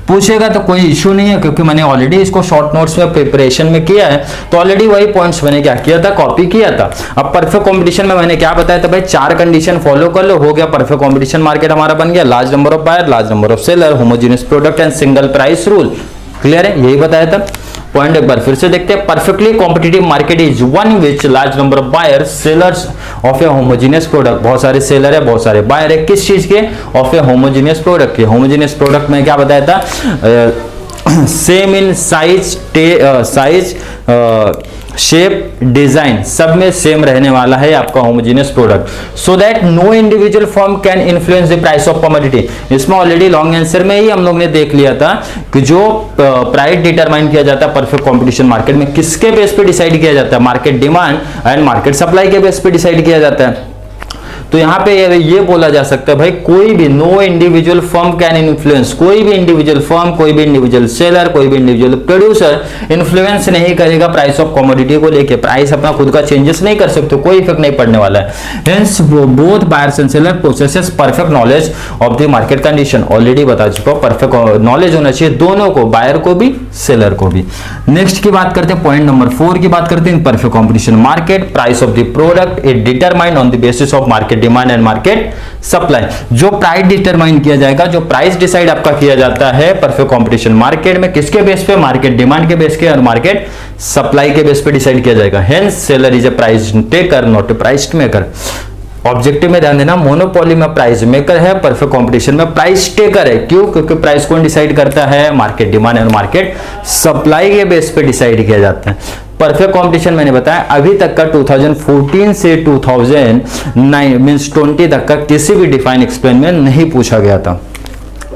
पूछेगा तो कोई इशू नहीं है, क्योंकि मैंने ऑलरेडी इसको शॉर्ट नोट्स में प्रिपरेशन में किया है, तो ऑलरेडी वही पॉइंट्स मैंने क्या किया था, कॉपी किया था। अब परफेक्ट कंपटीशन में मैंने क्या बताया था भाई, 4 कंडीशन फॉलो कर लो, हो गया परफेक्ट कंपटीशन मार्केट हमारा बन गया। Large number of buyer, large number of seller, homogeneous product and single price rule. Clear है, यही बताया था। पॉइंट एक बार फिर से देखते हैं, perfectly competitive market is one which large number of buyers sellers of a homogeneous product, बहुत सारे सेलर है, बहुत सारे बायर है, किस चीज के, ऑफ ए होमोजेनियस प्रोडक्ट के। होमोजेनियस प्रोडक्ट में क्या बताया था, same in size shape design सब में सेम रहने वाला है आपका homogeneous product, so that no individual firm can influence the price of commodity. इसमें ऑलरेडी लॉन्ग आंसर में ही हम लोग ने देख लिया था कि जो प्राइस डिटरमाइन किया जाता है परफेक्ट कंपटीशन मार्केट में, किसके बेस पे डिसाइड किया जाता है, market demand and market supply के बेस पे डिसाइड किया जाता है। तो यहाँ पे ये बोला जा सकता है भाई, कोई भी no individual firm can influence, कोई भी इंडिविजुअल फर्म, कोई भी इंडिविजुअल सेलर, कोई भी इंडिविजुअल प्रोड्यूसर इन्फ्लुएंस नहीं करेगा प्राइस ऑफ कमोडिटी को लेके। प्राइस अपना खुद का चेंजेस नहीं कर सकते, कोई इफेक्ट नहीं पड़ने वाला है। Hence both buyers and seller possesses perfect knowledge of the market condition. Already बता चुका हूं, परफेक्ट नॉलेज होना चाहिए दोनों को, बायर को भी सेलर को भी। नेक्स्ट की बात करते हैं, पॉइंट नंबर 4 की बात करते हैं, perfect competition market price of the product is determined on the basis of market demand and market supply. जो प्राइस डिटरमाइन किया जाएगा, जो प्राइस डिसाइड आपका किया जाता है परफेक्ट कंपटीशन मार्केट में, किसके बेस पे, मार्केट डिमांड के बेस के और मार्केट सप्लाई के बेस पे डिसाइड किया जाएगा। Hence seller is a price taker not a price maker. Objective में ध्यान देना, मोनोपोली में प्राइस मेकर है, परफेक्ट कंपटीशन में प्राइस टेकर है। क्यों? क्योंकि प्राइस कौन डिसाइड करता है, मार्केट डिमांड और मार्केट सप्लाई के बेस पे डिसाइड किया जाता है। परफेक्ट कंपटीशन मैंने बताया अभी तक का 2014 से 2009 मींस 20 तक का किसी भी डिफाइन एक्सप्लेन में नहीं पूछा गया था।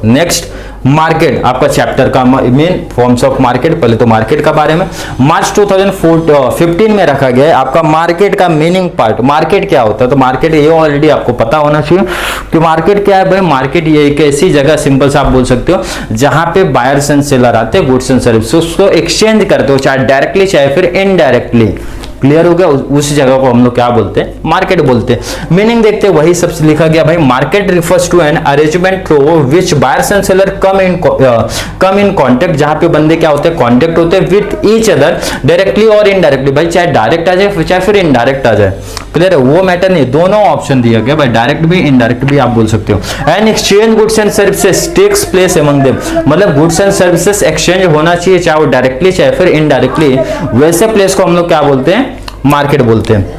नेक्स्ट, मार्केट आपका चैप्टर का मेन फॉर्म्स ऑफ मार्केट, पहले तो मार्केट का बारे में मार्च 2015 में रखा गया है आपका मार्केट का मीनिंग पार्ट। मार्केट क्या होता है, तो मार्केट ये ऑलरेडी आपको पता होना चाहिए कि मार्केट क्या है भाई। मार्केट ये एक ऐसी जगह, सिंपल सा आप बोल सकते हो, जहां पे बायर्स एंड सेलर आते हैं, गुड्स एंड सर्विसेज को एक्सचेंज करते हो, चाहे डायरेक्टली चाहे फिर इनडायरेक्टली। क्लियर हो गया, उस जगह को हम लोग क्या बोलते हैं, मार्केट बोलते हैं। मीनिंग देखते हैं, वही सबसे लिखा गया भाई, market refers to an arrangement through which buyers and seller come in contact, जहां पे बंदे क्या होते हैं, कांटेक्ट होते हैं विद ईच अदर डायरेक्टली और इनडायरेक्टली। भाई चाहे डायरेक्ट आ जाए चाहे फिर इनडायरेक्ट आ जाए, क्लियर है, वो मैटर नहीं, दोनों ऑप्शन दिया गया भाई, डायरेक्ट भी इनडायरेक्ट भी आप बोल सकते हो। And exchange goods and services takes place among them, मतलब गुड्स एंड सर्विसेज एक्सचेंज होना चाहिए, चाहे वो डायरेक्टली चाहे फिर इनडायरेक्टली, वैसे प्लेस को हम लोग क्या बोलते हैं, मार्केट बोलते हैं।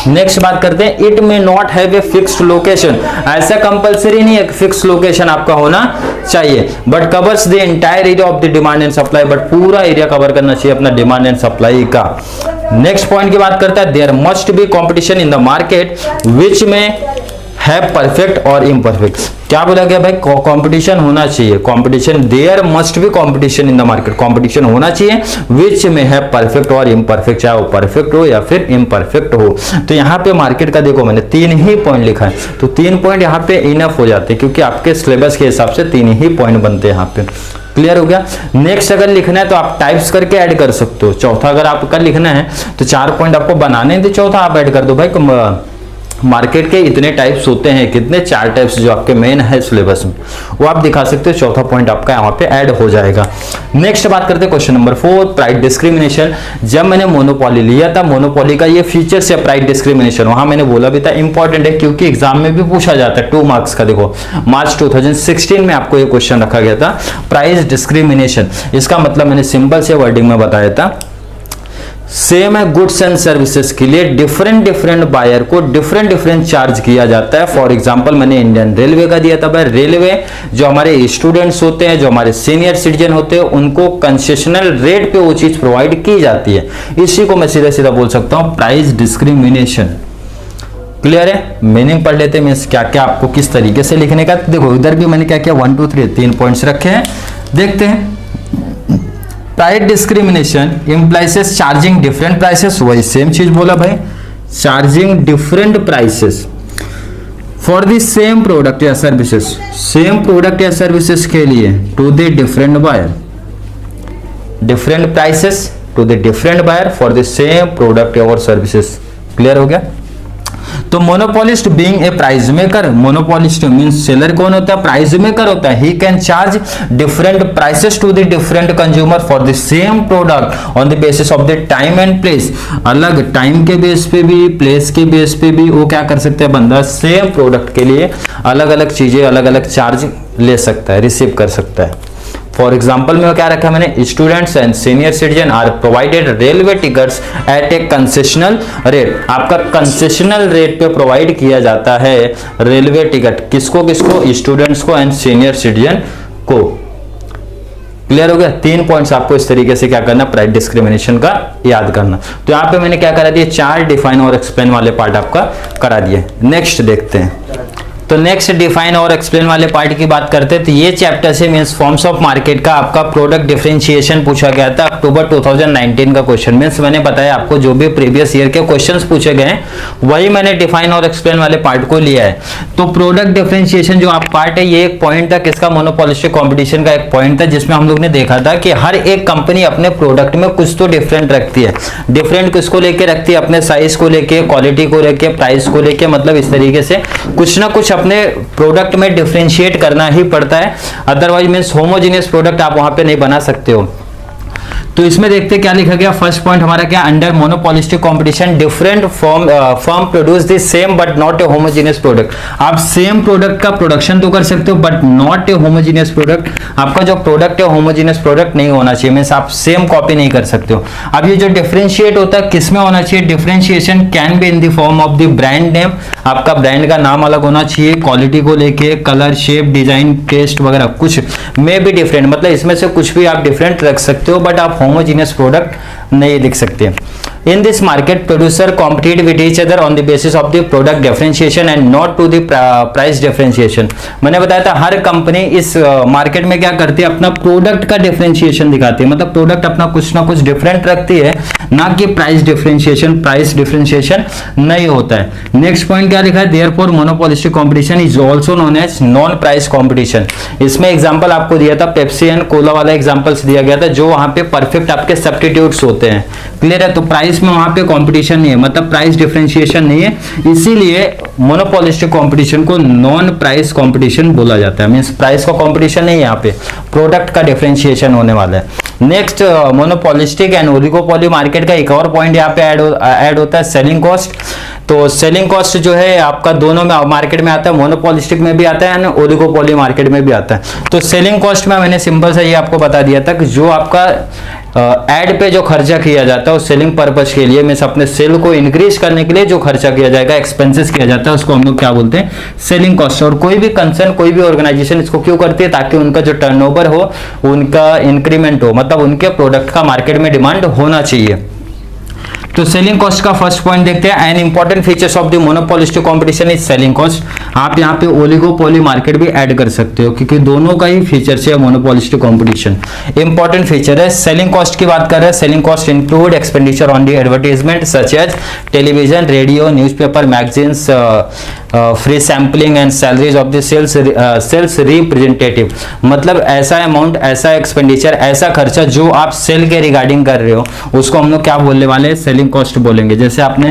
नेक्स्ट बात करते हैं, it may not have a fixed location, ऐसा कंपलसरी नहीं है कि फिक्स लोकेशन आपका होना चाहिए, but covers the entire area of the demand and supply, but पूरा एरिया कवर करना चाहिए अपना डिमांड एंड सप्लाई का। नेक्स्ट पॉइंट की बात करता है, there must be competition in the market which में है परफेक्ट और इम्परफेक्ट। क्या बोला गया भाई, कंपटीशन होना चाहिए, competition, there must be competition in the market, competition होना चाहिए विच में है परफेक्ट और इम्परफेक्ट, चाहे वो परफेक्ट हो या फिर इम्परफेक्ट हो। तो यहाँ पे मार्केट का देखो मैंने 3 ही पॉइंट लिखा है, तो 3 पॉइंट यहाँ पे इनफ हो जाते हैं, क्योंकि आपके सिलेबस के हिसाब से 3 ही पॉइंट बनते हैं यहाँ पे। क्लियर हो गया। नेक्स्ट अगर लिखना है तो आप टाइप्स करके ऐड कर सकते हो। चौथा अगर आपका लिखना है तो 4 पॉइंट आपको बनाने हैं, तो चौथा आप ऐड कर दो भाई। मार्केट के इतने टाइप्स होते हैं, कितने 4 टाइप्स जो आपके मेन है सिलेबस में, वो आप दिखा सकते हो। चौथा पॉइंट आपका यहाँ पे ऐड हो जाएगा। नेक्स्ट बात करते हैं क्वेश्चन नंबर 4, प्राइस डिस्क्रिमिनेशन। जब मैंने मोनोपोली लिया था, मोनोपोली का ये फीचर्स है प्राइस डिस्क्रिमिनेशन, वहां मैंने बोला भी था इंपॉर्टेंट है, क्योंकि एग्जाम में भी पूछा जाता है 2 मार्क्स का। देखो मार्च 2016 में आपको ये क्वेश्चन रखा गया था, प्राइस डिस्क्रिमिनेशन। इसका मतलब मैंने सिंपल से वर्डिंग में बताया था, सेम है गुड्स एंड सर्विसेज के लिए डिफरेंट बायर को डिफरेंट चार्ज किया जाता है। फॉर एग्जांपल मैंने इंडियन रेलवे का दिया था भाई, रेलवे जो हमारे स्टूडेंट्स होते हैं, जो हमारे सीनियर सिटीजन होते हैं, उनको कंसेशनल रेट पे वो चीज प्रोवाइड की जाती है। इसी को मैं सीधा बोल सकता हूं प्राइस डिस्क्रिमिनेशन। क्लियर है। मीनिंग पढ़ लेते हैं, मीन्स क्या क्या आपको किस तरीके से लिखने का। देखो इधर भी मैंने क्या किया, 1 2 3 पॉइंट्स रखे हैं, देखते हैं। Price discrimination implies charging different prices, वही सेम चीज बोला भाई, charging different prices for the same product या सर्विसेज, सेम प्रोडक्ट या सर्विसेज के लिए to the different buyer, different prices to the different buyer for the same product और services. Clear हो गया। तो monopolist being a price maker, monopolist means seller कौन होता है, प्राइस मेकर होता है। He can charge different prices to the different consumer for the same product on the basis of the time and place. अलग time के base पे भी, place के बेस पे भी वो क्या कर सकते हैं, बंदा सेम प्रोडक्ट के लिए अलग अलग चीजें, अलग अलग चार्ज ले सकता है, रिसीव कर सकता है। फॉर एग्जाम्पल में क्या रखा मैंने, students and senior citizen are provided railway tickets at a concessional rate. आपका कंसेशनल रेट पे प्रोवाइड किया जाता है रेलवे टिकट, किसको किसको, स्टूडेंट्स को एंड सीनियर सिटीजन को। क्लियर हो गया। 3 पॉइंट्स आपको इस तरीके से क्या करना, प्राइस डिस्क्रिमिनेशन का याद करना। तो यहाँ पे मैंने क्या करा दिया, 4 डिफाइन और एक्सप्लेन वाले पार्ट आपका करा दिए। नेक्स्ट देखते हैं। तो नेक्स्ट डिफाइन और एक्सप्लेन वाले पार्ट की बात करते हैं। तो ये चैप्टर से मींस फॉर्म्स ऑफ मार्केट का आपका प्रोडक्ट डिफरेंशिएशन पूछा गया था, अक्टूबर 2019 का क्वेश्चन। मींस मैंने बताया आपको जो भी प्रीवियस ईयर के क्वेश्चंस पूछे गए वही मैंने डिफाइन और एक्सप्लेन वाले पार्ट को लिया है। तो प्रोडक्ट डिफरेंशिएशन जो आप पार्ट है, ये एक पॉइंट था किसका, मोनोपोलिस्टिक कंपटीशन का एक पॉइंट था, जिसमें हम लोग ने देखा था कि हर एक कंपनी अपने प्रोडक्ट में कुछ तो डिफरेंट रखती है। डिफरेंट किसको लेके रखती है, अपने साइज को लेके, क्वालिटी को लेके, प्राइस को लेके, मतलब इस तरीके से कुछ ना कुछ अपने प्रोडक्ट में डिफरेंशिएट करना ही पड़ता है। अदरवाइज मींस होमोजेनियस प्रोडक्ट आप वहां पे नहीं बना सकते हो। तो इसमें देखते क्या लिखा गया, फर्स्ट पॉइंट हमारा क्या, under monopolistic competition different firm produce the same but not a homogeneous product. आप सेम प्रोडक्ट का प्रोडक्शन तो कर सकते हो but not a homogeneous product. आपका जो प्रोडक्ट है होमोजेनियस प्रोडक्ट नहीं होना चाहिए, मींस आप सेम कॉपी नहीं कर सकते हो। अब ये जो डिफरेंशिएट होता है किसमें होना चाहिए, differentiation can be in the form of the brand name, आपका ब्रांड का नाम अलग होना चाहिए, क्वालिटी को लेके, कलर, शेप, डिजाइन, टेस्ट वगैरह कुछ में भी डिफरेंट, मतलब इसमें से कुछ भी आप डिफरेंट रख सकते हो बट आप होमोजेनियस प्रोडक्ट नहीं लिख सकते। In this market, producer compete with each other on the basis of the product differentiation and not to the price differentiation। मैंने बताया था हर कंपनी इस मार्केट में क्या करती है, अपना प्रोडक्ट का डिफरेंशिएशन दिखाती है, मतलब प्रोडक्ट अपना कुछ ना कुछ डिफरेंट रखती है, ना कि प्राइस डिफरेंशिएशन। प्राइस डिफरेंशिएशन नहीं होता है। नेक्स्ट पॉइंट क्या लिखा है, therefore monopolistic competition is also known as non price competition. इसमें एग्जांपल आपको दिया था, पेप्सी एंड कोला वाला एग्जांपल्स दिया गया था, जो वहां पे परफेक्ट आपके सब्स्टिट्यूट्स होते हैं। क्लियर है। तो प्राइस में वहां पे कंपटीशन नहीं है, मतलब प्राइस डिफरेंशिएशन नहीं है, इसीलिए मोनोपोलिस्टिक कंपटीशन को नॉन प्राइस कंपटीशन बोला जाता है। मींस प्राइस का कंपटीशन नहीं है, यहाँ पे प्रोडक्ट का डिफरेंशिएशन होने वाला है। Next, monopolistic and oligopoly market का एक और पॉइंट यहाँ पे ऐड होता है, सेलिंग कॉस्ट। तो सेलिंग कॉस्ट जो है आपका दोनों में मार्केट में आता है, मोनोपोलिस्टिक में भी आता है, ओलिगोपोली मार्केट में भी आता है। तो सेलिंग कॉस्ट में मैंने सिंपल सा ये आपको बता दिया था कि जो आपका एड पे जो खर्चा किया जाता है उस सेलिंग पर्पज के लिए, मींस अपने सेल को इंक्रीज करने के लिए जो खर्चा किया जाएगा, एक्सपेंसेस किया जाता है, उसको हम लोग क्या बोलते हैं, सेलिंग कॉस्ट। और कोई भी कंसर्न, कोई भी ऑर्गेनाइजेशन इसको क्यों करती है, ताकि उनका जो टर्नओवर हो, उनका इंक्रीमेंट हो, मतलब उनके प्रोडक्ट का मार्केट में डिमांड होना चाहिए। तो सेलिंग कॉस्ट का फर्स्ट पॉइंट देखते हैं। An important features of the monopolistic competition is selling cost. आप यहाँ पे ओलिगोपोली मार्केट भी ऐड कर सकते हो क्योंकि दोनों का ही फीचर है मोनोपोलिस्टिक कंपटीशन। इंपॉर्टेंट फीचर है सेलिंग कॉस्ट की बात कर रहे हैं। Selling cost include expenditure on the advertisement such as television, radio, newspaper, magazines, free sampling and salaries of the sales representative. मतलब ऐसा अमाउंट, ऐसा एक्सपेंडिचर, ऐसा खर्चा जो आप सेल के रिगार्डिंग कर रहे हो उसको हम लोग क्या बोलने वाले हैं, सेलिंग कॉस्ट बोलेंगे। जैसे आपने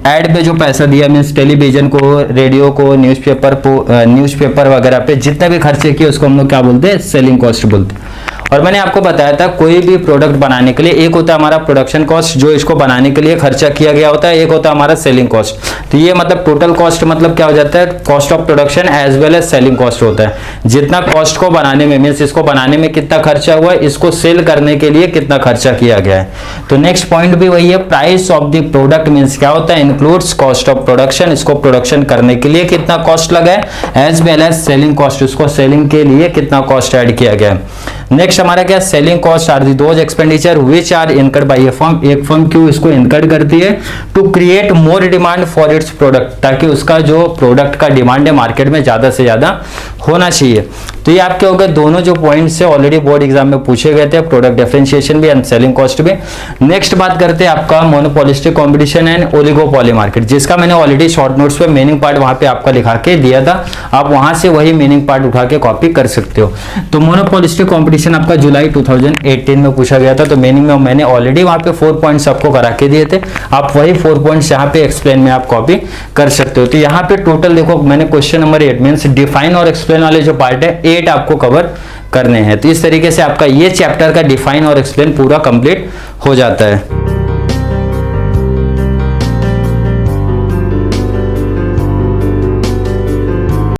एड पे जो पैसा दिया, मीन्स टेलीविजन को, रेडियो को, न्यूज़पेपर वगैरह पे जितने भी खर्चे किए उसको हम लोग क्या बोलते हैं, सेलिंग कॉस्ट बोलते हैं। और मैंने आपको बताया था कोई भी प्रोडक्ट बनाने के लिए एक होता है हमारा प्रोडक्शन कॉस्ट जो इसको बनाने के लिए खर्चा किया गया होता है, एक होता है हमारा सेलिंग कॉस्ट। तो ये मतलब टोटल कॉस्ट मतलब क्या हो जाता है, cost of production as well as selling cost होता है। जितना कॉस्ट को बनाने में, मीन्स इसको बनाने में कितना खर्चा हुआ है, इसको सेल करने के लिए कितना खर्चा किया गया है। तो नेक्स्ट पॉइंट भी वही है, price of the product means क्या होता है, इंक्लूड्स कॉस्ट ऑफ प्रोडक्शन, इसको प्रोडक्शन करने के लिए कितना कॉस्ट लगा है, as well as selling cost, उसको सेलिंग के लिए कितना कॉस्ट ऐड किया गया है। नेक्स्ट हमारा क्या, selling cost are the those expenditure which are incurred by a firm. एक फर्म क्यों इसको इनकर्ड करती है, to create more demand for its product, ताकि उसका जो प्रोडक्ट का डिमांड है मार्केट में ज्यादा से ज्यादा होना चाहिए। तो ये आपके हो गए दोनों जो पॉइंट्स है ऑलरेडी बोर्ड एग्जाम में पूछे गए थे, प्रोडक्ट डिफरेंशिएशन भी एंड सेलिंग कॉस्ट भी। नेक्स्ट बात करते हैं आपका monopolistic competition and oligopoly market, जिसका मैंने ऑलरेडी शॉर्ट नोट्स पे मीनिंग पार्ट वहां पे आपका लिखा के दिया था, आप वहां से वही मीनिंग पार्ट उठा के कॉपी कर सकते हो। तो मोनोपोलिस्टिक कंपटीशन आपका जुलाई 2018 में पूछा गया था, तो मीनिंग में मैंने ऑलरेडी वहां पे 4 पॉइंट्स आपको करा के दिए थे, आप वही 4 पॉइंट्स यहाँ पे एक्सप्लेन में आप कॉपी कर सकते हो। तो यहाँ पे टोटल देखो मैंने क्वेश्चन नंबर 8 मीन्स डिफाइन और एक्सप्लेन वाले जो पार्ट है 8 आपको कवर करने हैं। तो इस तरीके से आपका ये चैप्टर का डिफाइन और एक्सप्लेन पूरा कंप्लीट हो जाता है।